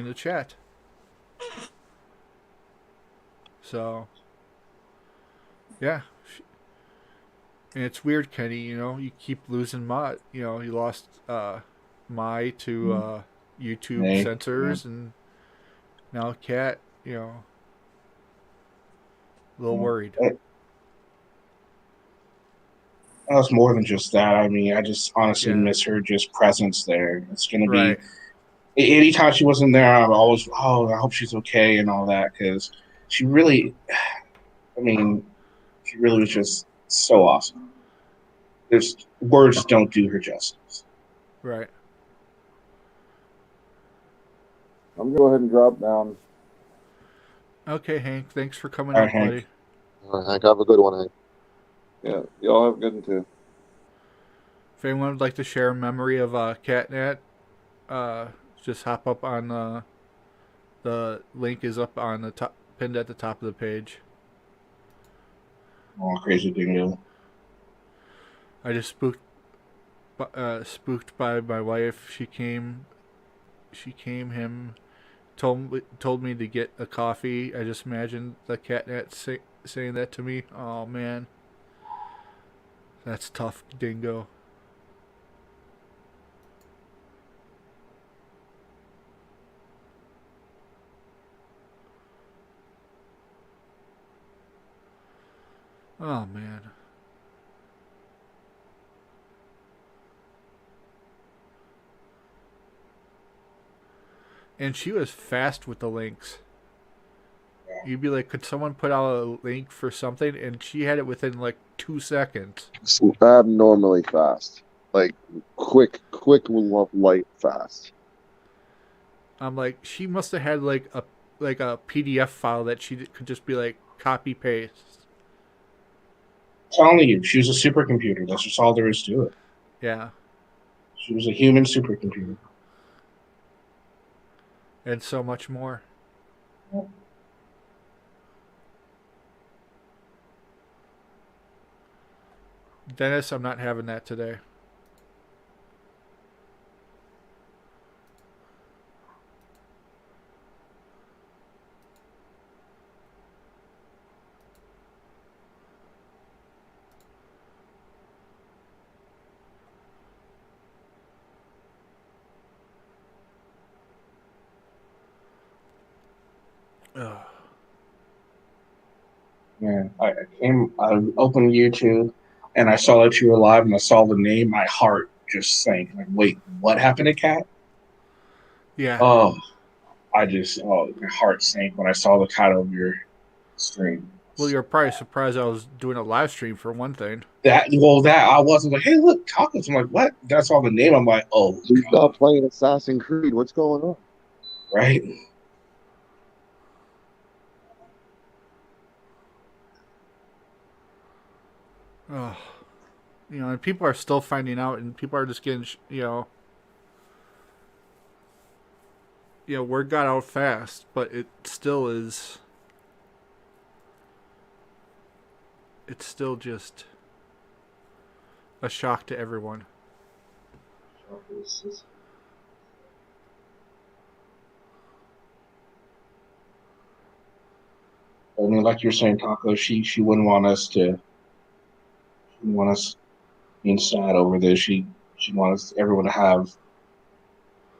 the chat. So, yeah. And it's weird, Kenny, you keep losing mod. You lost Mai to YouTube censors, and now Cat, a little worried. It's more than just that. I mean, I just honestly miss her just presence there. It's going to be... Anytime she wasn't there, I'm always, I hope she's okay and all that, because she really... I mean, she really was just so awesome. There's words don't do her justice. Right. I'm gonna go ahead and drop down. Okay, Hank. Thanks for coming All up, right, Hank. buddy. All right, Hank, have a good one, Hank. Yeah, y'all have a good one too. If anyone would like to share a memory of Cat Nat, just hop up on the link is up on the top, pinned at the top of the page. Oh, crazy dingo. I just spooked by my wife. She came. Him told me to get a coffee. I just imagined the Cat Nat saying that to me. Oh man, that's tough, dingo. Oh man. And she was fast with the links. You'd be like, could someone put out a link for something? And she had it within like 2 seconds. It's abnormally fast, like quick, light, fast. I'm like, she must have had like a PDF file that she could just be like copy paste. I'm telling you, she was a supercomputer. That's just all there is to it. Yeah. She was a human supercomputer. And so much more. Dennis, I'm not having that today. Ugh. Yeah, I opened YouTube, and I saw that you were live, and I saw the name. My heart just sank. Like, wait, what happened to Cat? Yeah. Oh, my heart sank when I saw the title of your stream. Well, you're probably surprised I was doing a live stream for one thing. That I wasn't like, hey, look, tacos. I'm like, what? That's all the name. I'm like, oh, You stop playing Assassin's Creed. What's going on? right. Oh, and people are still finding out, and people are just getting, word got out fast, but it still is. It's still just a shock to everyone. I mean, like you're saying, Taco, she wouldn't want us being sad over this. She wants everyone to have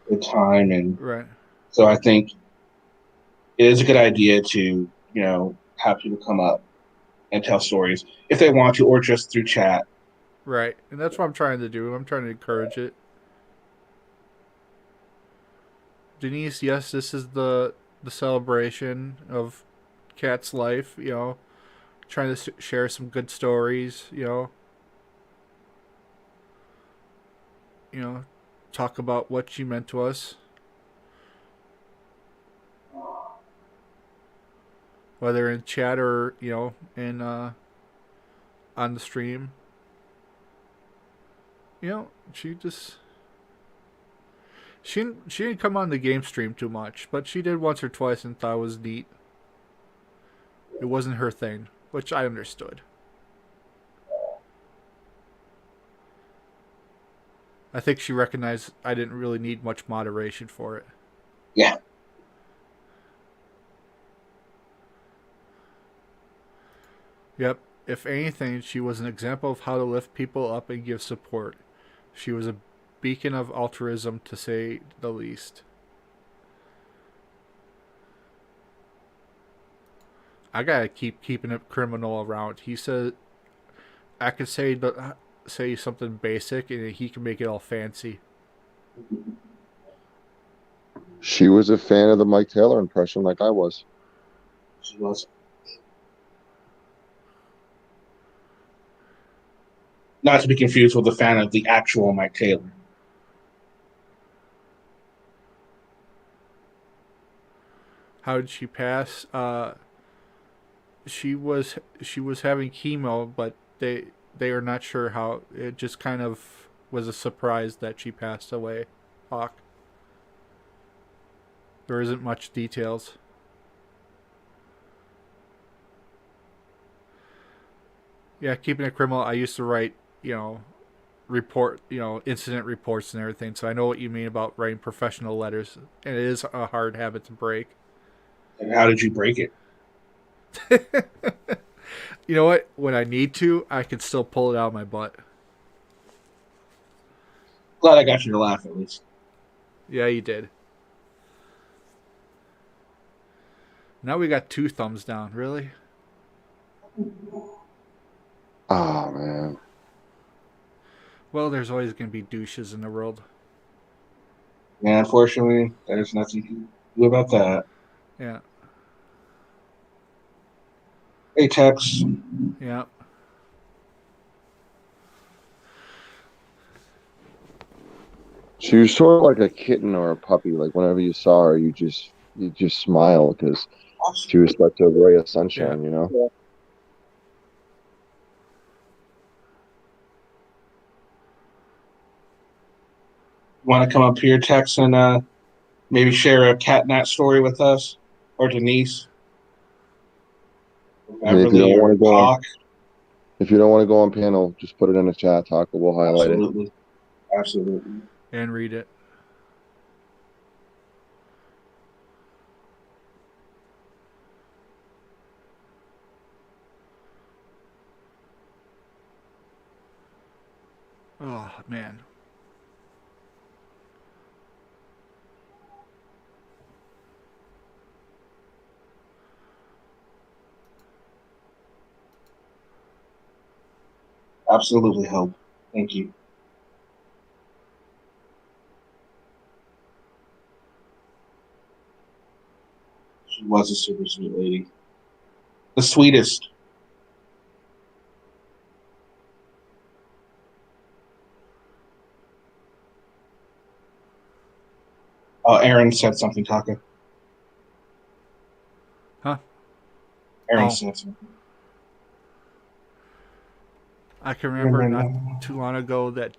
a good time, and Right. so I think it is a good idea to have people come up and tell stories if they want to, or just through chat. Right, and that's what I'm trying to do. I'm trying to encourage it. Denise, yes, this is the celebration of Cat's life. Trying to share some good stories. Talk about what she meant to us. Whether in chat or in on the stream. She just she didn't come on the game stream too much, but she did once or twice and thought it was neat. It wasn't her thing, which I understood. I think she recognized I didn't really need much moderation for it. Yeah. Yep. If anything, she was an example of how to lift people up and give support. She was a beacon of altruism, to say the least. I gotta keep keeping a criminal around. He said I could say something basic and he can make it all fancy. She was a fan of the Mike Taylor impression, like I was. She was. Not to be confused with a fan of the actual Mike Taylor. How did she pass? She was having chemo, but they are not sure how. It just kind of was a surprise that she passed away. Hawk. There isn't much details. Yeah, keeping it criminal. I used to write, incident reports and everything. So I know what you mean about writing professional letters, and it is a hard habit to break. And how did you break it? You know what? When I need to, I can still pull it out of my butt. Glad I got you to laugh at least. Yeah, you did. Now we got 2 thumbs down. Really? Oh man. Well, there's always going to be douches in the world. Yeah, unfortunately, there's nothing you can do about that. Yeah. Hey, Tex. Yeah. She was sort of like a kitten or a puppy. Like whenever you saw her, you just smile because she was such a ray of sunshine. Yeah. You know. Yeah. Want to come up here, Tex, and maybe share a Cat Nat story with us, or Denise, or And if you Beverly, don't want or to go on, Hawk? if you don't want to go on panel, just put it in the chat. Talk. We'll highlight it. Absolutely, absolutely. And read it. Oh, man. Absolutely help. Thank you. She was a super sweet lady. The sweetest. Oh, Aaron said something, Taka. Huh? Aaron Oh. said something. I can remember not too long ago that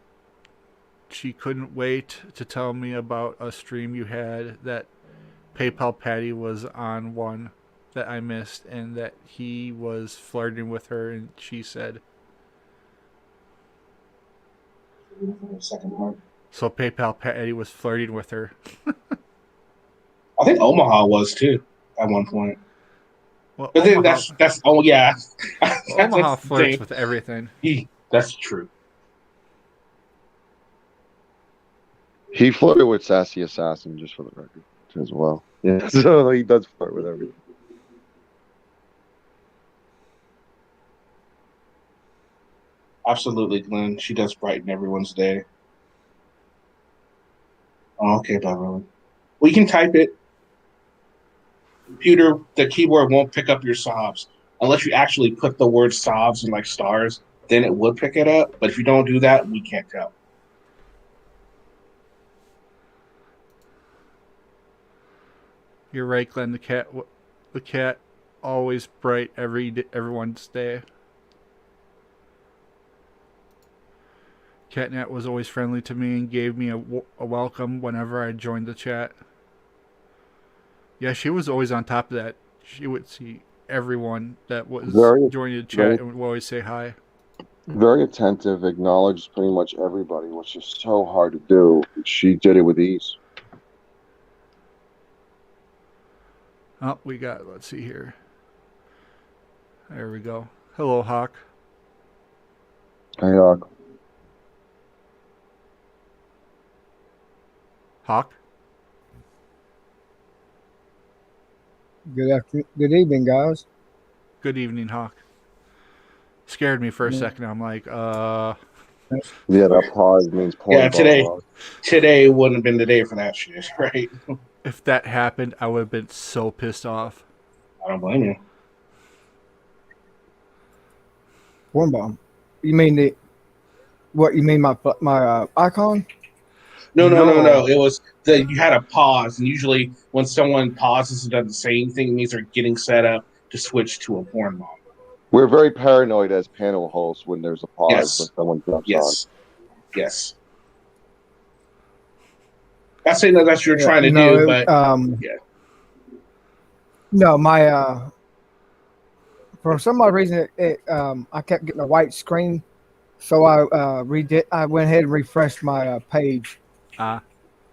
she couldn't wait to tell me about a stream you had that PayPal Patty was on one that I missed, and that he was flirting with her, and she said. Second part. So PayPal Patty was flirting with her. I think Omaha was too at one point. Well, But then Omaha, that's oh yeah. Omaha flirts with everything. That's true. He flirted with Sassy Assassin, just for the record, as well. Yeah, so he does flirt with everything. Absolutely, Glenn. She does brighten everyone's day. Oh, okay, Beverly. Well, you can type it. The keyboard won't pick up your sobs unless you actually put the word sobs in like stars. Then it would pick it up. But if you don't do that, we can't tell. You're right, Glenn. The cat, always bright everyone's day. Cat Nat was always friendly to me and gave me a welcome whenever I joined the chat. Yeah, she was always on top of that. She would see everyone that was joining the chat and would always say hi. Very attentive, acknowledged pretty much everybody, which is so hard to do. She did it with ease. Oh, let's see here. There we go. Hello, Hawk. Hey, Hawk. Hawk? Good evening, guys. Good evening, Hawk. Scared me for a second. I'm like, Yeah, that pause means point. Yeah, today wouldn't have been the day for that shit, right? If that happened, I would have been so pissed off. I don't blame you. One bomb. You mean What you mean, my icon? No. It was you had a pause, and usually when someone pauses and doesn't say anything, it means they're getting set up to switch to a porn mom. We're very paranoid as panel hosts when there's a pause when Yes, someone jumps on. yes. Not saying that that's what you're Yeah, trying to no, do, but yeah. No, my for some odd reason I kept getting a white screen, so I redid. I went ahead and refreshed my page. Ah,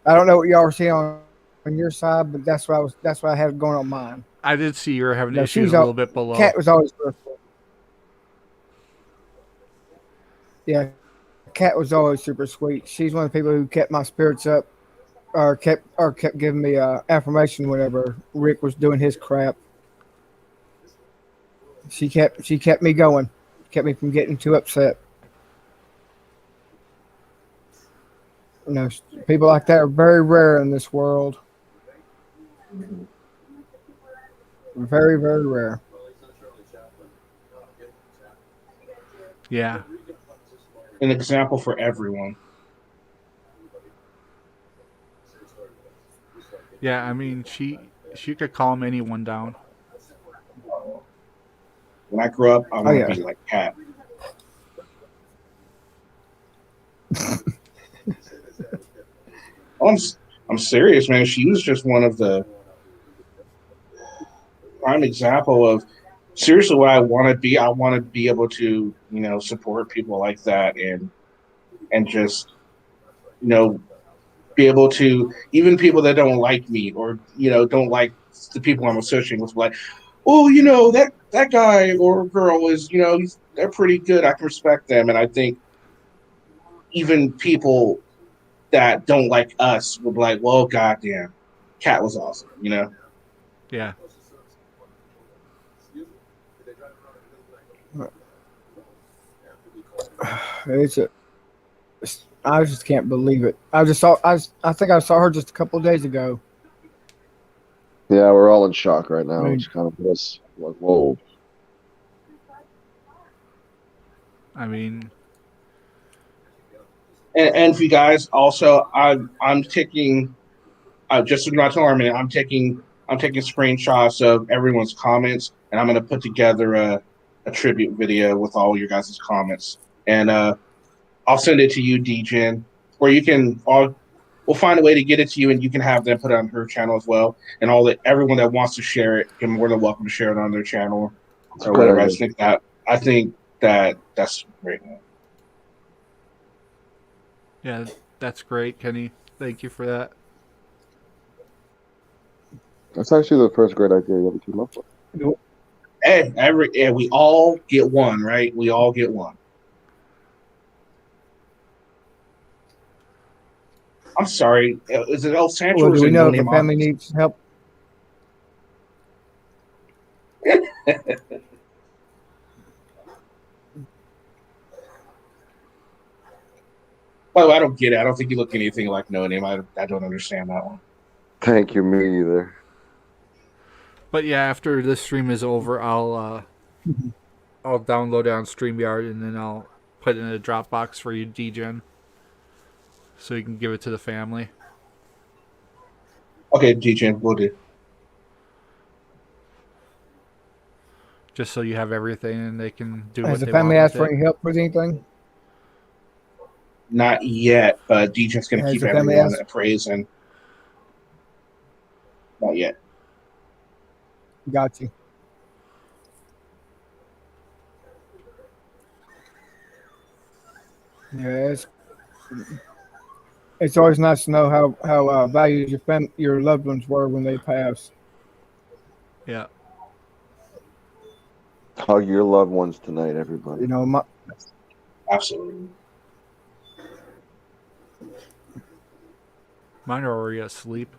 I don't know what y'all are seeing on your side, but that's what I had going on mine. I did see you were having No, issues she's a little bit below. Cat was always yeah. Cat was always super sweet. She's one of the people who kept my spirits up, or kept giving me affirmation whenever Rick was doing his crap. She kept me going, kept me from getting too upset. You know, people like that are very rare in this world. Very, very rare. Yeah. An example for everyone. Yeah, I mean, she could calm anyone down. When I grow up, I want to be like Cat. I'm serious, man. She was just one of the prime example of seriously what I want to be. I want to be able to, support people like that and just, be able to even people that don't like me or don't like the people I'm associating with, like, oh, that guy or girl is, they're pretty good. I can respect them, and I think even people that don't like us would be like, well, goddamn, Cat was awesome, Yeah. I just can't believe it. I think I saw her just a couple of days ago. Yeah, we're all in shock right now. It's kind of this like, whoa. I mean, and for you guys, also, I'm taking just to not alarm I'm taking screenshots of everyone's comments, and I'm going to put together a tribute video with all your guys' comments, and I'll send it to you, DJen, or you can. We'll find a way to get it to you, and you can have them put it on her channel as well. And everyone that wants to share it, you're more than welcome to share it on their channel or whatever. I think that's great. yeah, that's great, Kenny. Thank you for that. That's actually the first great idea you ever came up with. Hey, we all get one, right? We all get one. I'm sorry. Is it El Sancho? Well, do we know if the family needs help? By the way, I don't get it. I don't think you look anything like No Name. I don't understand that one. Thank you, me either. But yeah, after this stream is over, I'll download it on StreamYard and then I'll put it in a Dropbox for you, DJen, so you can give it to the family. Okay, DJen, we'll do. Just so you have everything and they can do what they want. Has the family asked for any help with anything? Not yet, but DJen's going to keep everyone appraised and not yet. Got you. Yeah, it's always nice to know how valued your loved ones were when they passed. Yeah. Hug your loved ones tonight, everybody. Absolutely. Mine are already asleep.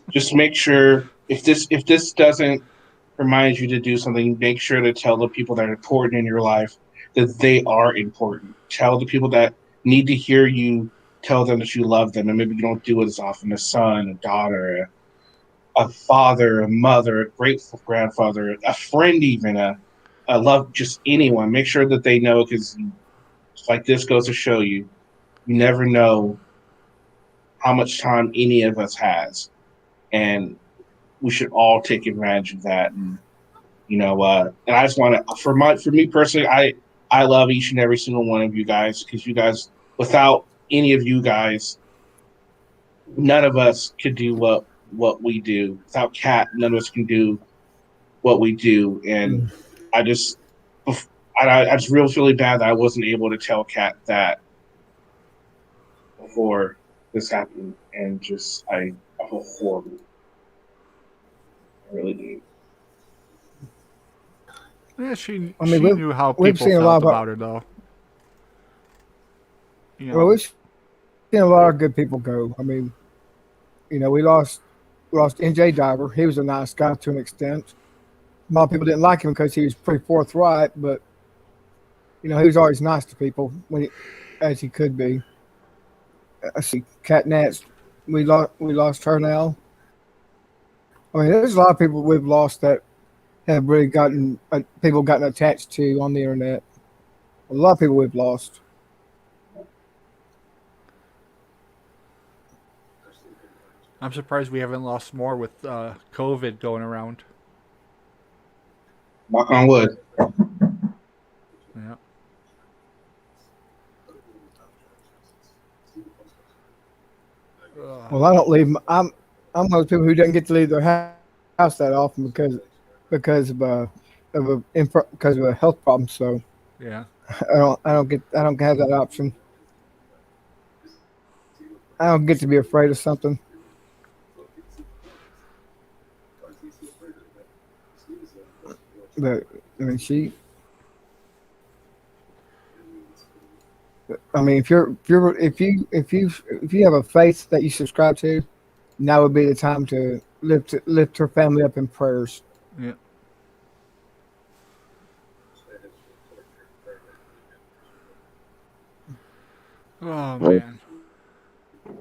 Just make sure if this doesn't remind you to do something, make sure to tell the people that are important in your life that they are important. Tell the people that need to hear you, tell them that you love them, and maybe you don't do it as often. A son, a daughter, a father, a mother, a great grandfather, a friend, even a love, just anyone. Make sure that they know, because like this goes to show you, you never know how much time any of us has, and we should all take advantage of that. And and I just want to, for me personally, I love each and every single one of you guys, because you guys, without any of you guys, none of us could do what we do. Without Cat, none of us can do what we do. And I just I just really bad that I wasn't able to tell Cat that before this happened, and just I feel horrible. I really do. Yeah, she I mean, knew how we've people seen a lot felt of about her, though. well, we've seen a lot of good people go. I mean, we lost NJ Diver. He was a nice guy to an extent. A lot of people didn't like him because he was pretty forthright, but he was always nice to people as he could be. I see Cat Nat. We lost her now. I mean, there's a lot of people we've lost that have really gotten attached to on the internet. A lot of people we've lost. I'm surprised we haven't lost more with COVID going around. Knock on wood. Yeah. Well, I don't leave. I'm one of those people who doesn't get to leave their house that often because of a health problem. So yeah, I don't have that option. I don't get to be afraid of something. But I mean, if you have a faith that you subscribe to, now would be the time to lift her family up in prayers. Yeah. Oh man.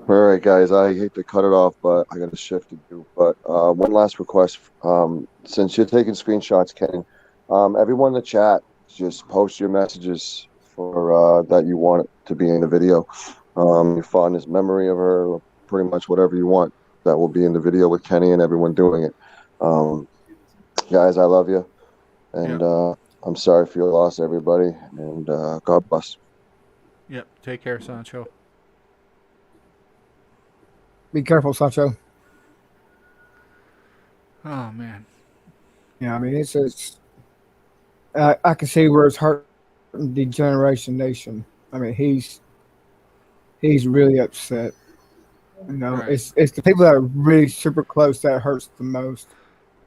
All right, guys. I hate to cut it off, but I got a shift to do. But one last request. Since you're taking screenshots, Kenny, everyone in the chat, just post your messages for that you want it to be in the video. Your fondest memory of her, or pretty much whatever you want that will be in the video with Kenny and everyone doing it. Guys, I love you, and I'm sorry for your loss, everybody, and God bless. Yep. Take care, Sancho. Be careful, Sancho. Oh man. Yeah, I mean I can see where it's hurting the Generation Nation. I mean he's really upset. Right. It's the people that are really super close that hurts the most.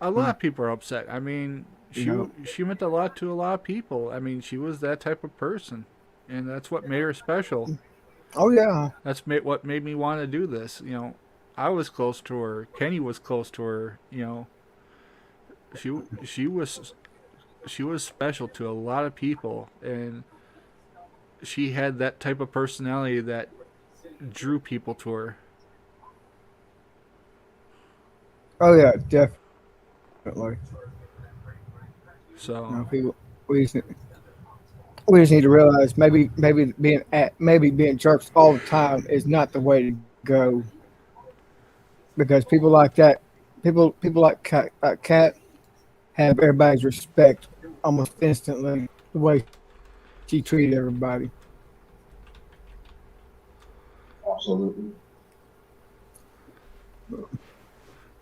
A lot of people are upset. I mean, she meant a lot to a lot of people. I mean, she was that type of person, and that's what made her special. Oh yeah. That's what made me want to do this. I was close to her. Kenny was close to her. She was special to a lot of people, and she had that type of personality that drew people to her. Oh yeah, definitely. So we just need to realize maybe being jerks all the time is not the way to go. Because people like that, people like Cat have everybody's respect almost instantly. The way she treated everybody. Absolutely.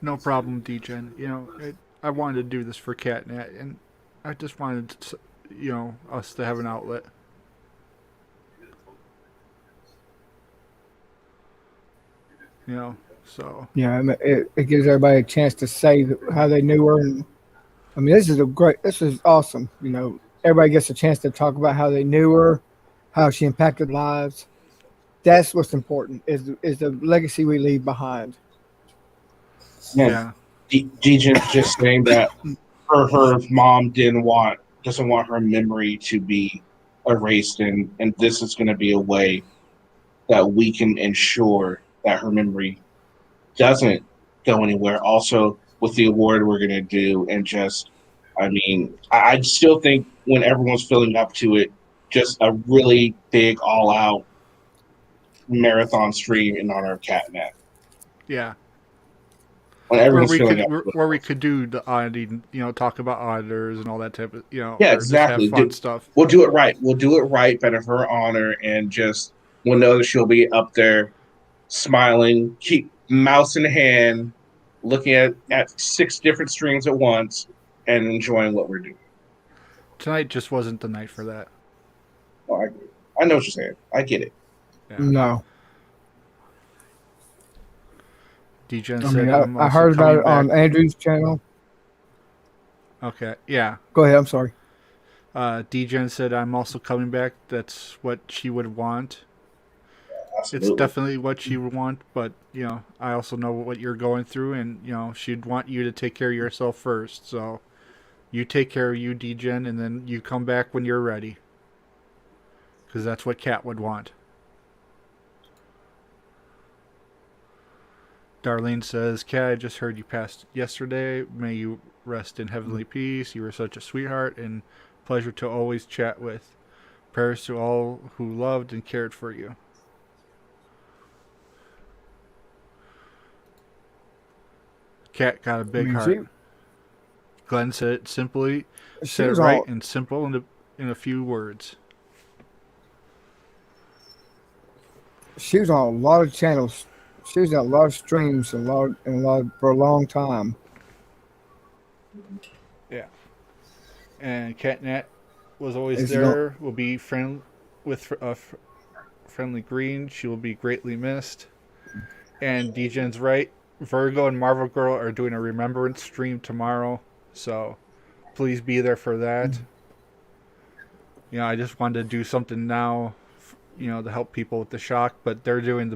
no problem, D-Gen. I wanted to do this for Cat Nat, and I just wanted us to have an outlet. So. Yeah, I mean, it gives everybody a chance to say how they knew her, and I mean, this is awesome. Everybody gets a chance to talk about how they knew her, how she impacted lives. That's what's important is the legacy we leave behind. Yeah. DJ just saying that her mom doesn't want her memory to be erased, and this is going to be a way that we can ensure that her memory doesn't go anywhere. Also, with the award we're going to do, and I still think when everyone's filling up to it, just a really big all-out marathon stream in honor of Cat Nat. Yeah. When everyone's feeling up. Where we could do the auditing, talk about auditors and all that type of, yeah, or exactly. just have fun stuff. We'll do it right. We'll do it right, but in her honor, and just we'll know that she'll be up there smiling, keep mouse in hand, looking at 6 different streams at once, and enjoying what we're doing. Tonight just wasn't the night for that. Oh, I agree. I know what you're saying. I get it. Yeah. No. DGen I said, mean, I heard about it on Andrew's channel. Okay, yeah. Go ahead. I'm sorry. DGen said, I'm also coming back. That's what she would want. Absolutely. It's definitely what she would want, but, I also know what you're going through, and, she'd want you to take care of yourself first. So you take care of you, DGen, and then you come back when you're ready. Because that's what Cat would want. Darlene says, Cat, I just heard you passed yesterday. May you rest in heavenly peace. You were such a sweetheart and pleasure to always chat with. Prayers to all who loved and cared for you. Cat got a big heart. Glenn said it simply, said it right and simple in a few words. She was on a lot of channels. She was on a lot of streams for a long time. Yeah. And Cat Nat was always there. Will be friendly green. She will be greatly missed. And DGen's right. Virgo and Marvel Girl are doing a remembrance stream tomorrow, so please be there for that. I just wanted to do something now, to help people with the shock. But they're doing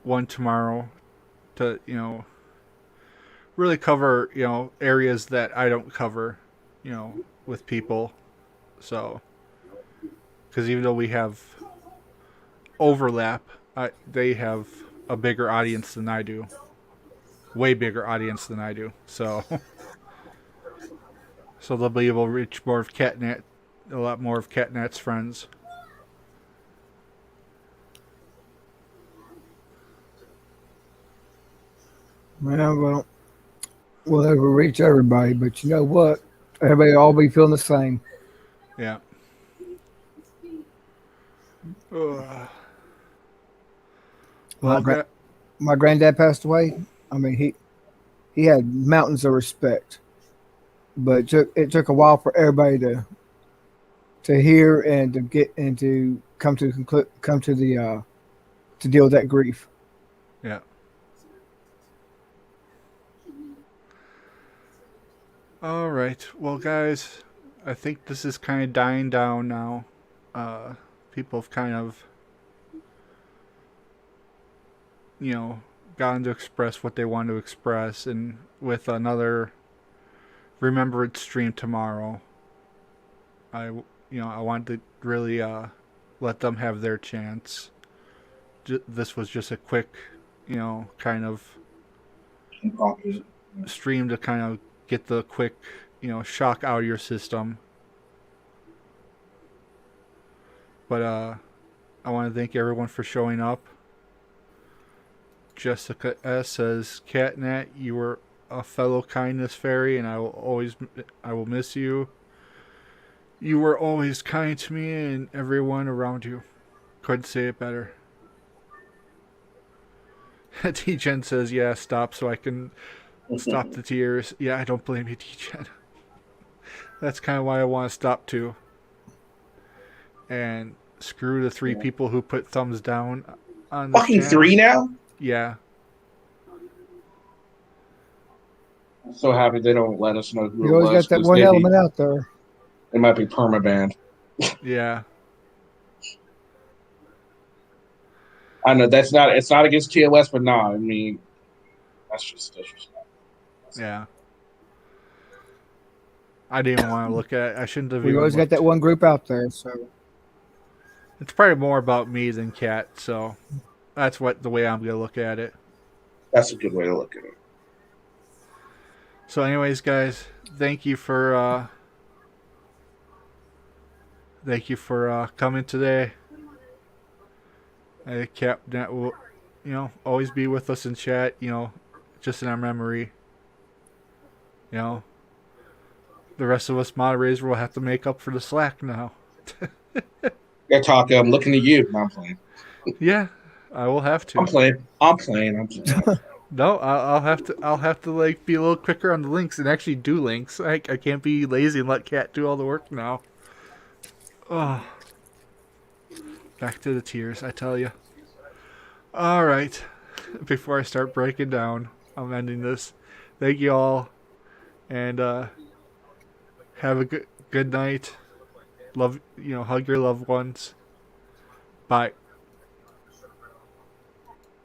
one tomorrow to really cover areas that I don't cover with people. So because even though we have overlap, they have a bigger audience than I do, way bigger audience than I do. So they'll be able to reach more of Cat Nat, a lot more of Cat Nat's friends. Well, we'll never reach everybody, but you know what? Everybody all be feeling the same. Yeah. My granddad passed away. I mean, he had mountains of respect, but it took a while for everybody to hear and to get and to come to deal with that grief. Yeah. All right. Well, guys, I think this is kind of dying down now. People have kind of, gotten to express what they want to express, and with another remembrance stream tomorrow, I want to really let them have their chance. This was just a quick, kind of stream to kind of get the quick, shock out of your system. But I want to thank everyone for showing up. Jessica S says, Cat Nat, you were a fellow kindness fairy, and I will miss you. You were always kind to me and everyone around you. Couldn't say it better. T-Gen says, yeah, stop so I can stop the tears. Yeah, I don't blame you, T-Gen. That's kind of why I want to stop too. And screw the 3 people who put thumbs down on the fucking channel. 3 now? Yeah. I'm so happy they don't let us know who You always got that one element out there. It might be permabanned. Yeah. I know it's not against TOS, but nah, I mean, that's just disrespect. Yeah. I didn't even want to look at it. I shouldn't have. We always got that one group out there, so it's probably more about me than Cat. So that's the way I'm gonna look at it. That's a good way to look at it. So, anyways, guys, thank you for thank you for coming today. Cat Nat will, always be with us in chat. Just in our memory. The rest of us moderators will have to make up for the slack now. Yeah, talk. I'm looking at you. No, I'm playing. Yeah, I will have to. I'm playing. No, I'll have to like be a little quicker on the links and actually do links. I can't be lazy and let Cat do all the work now. Oh, back to the tears, I tell you. All right, before I start breaking down, I'm ending this. Thank you all, and have a good night. Love, hug your loved ones. Bye.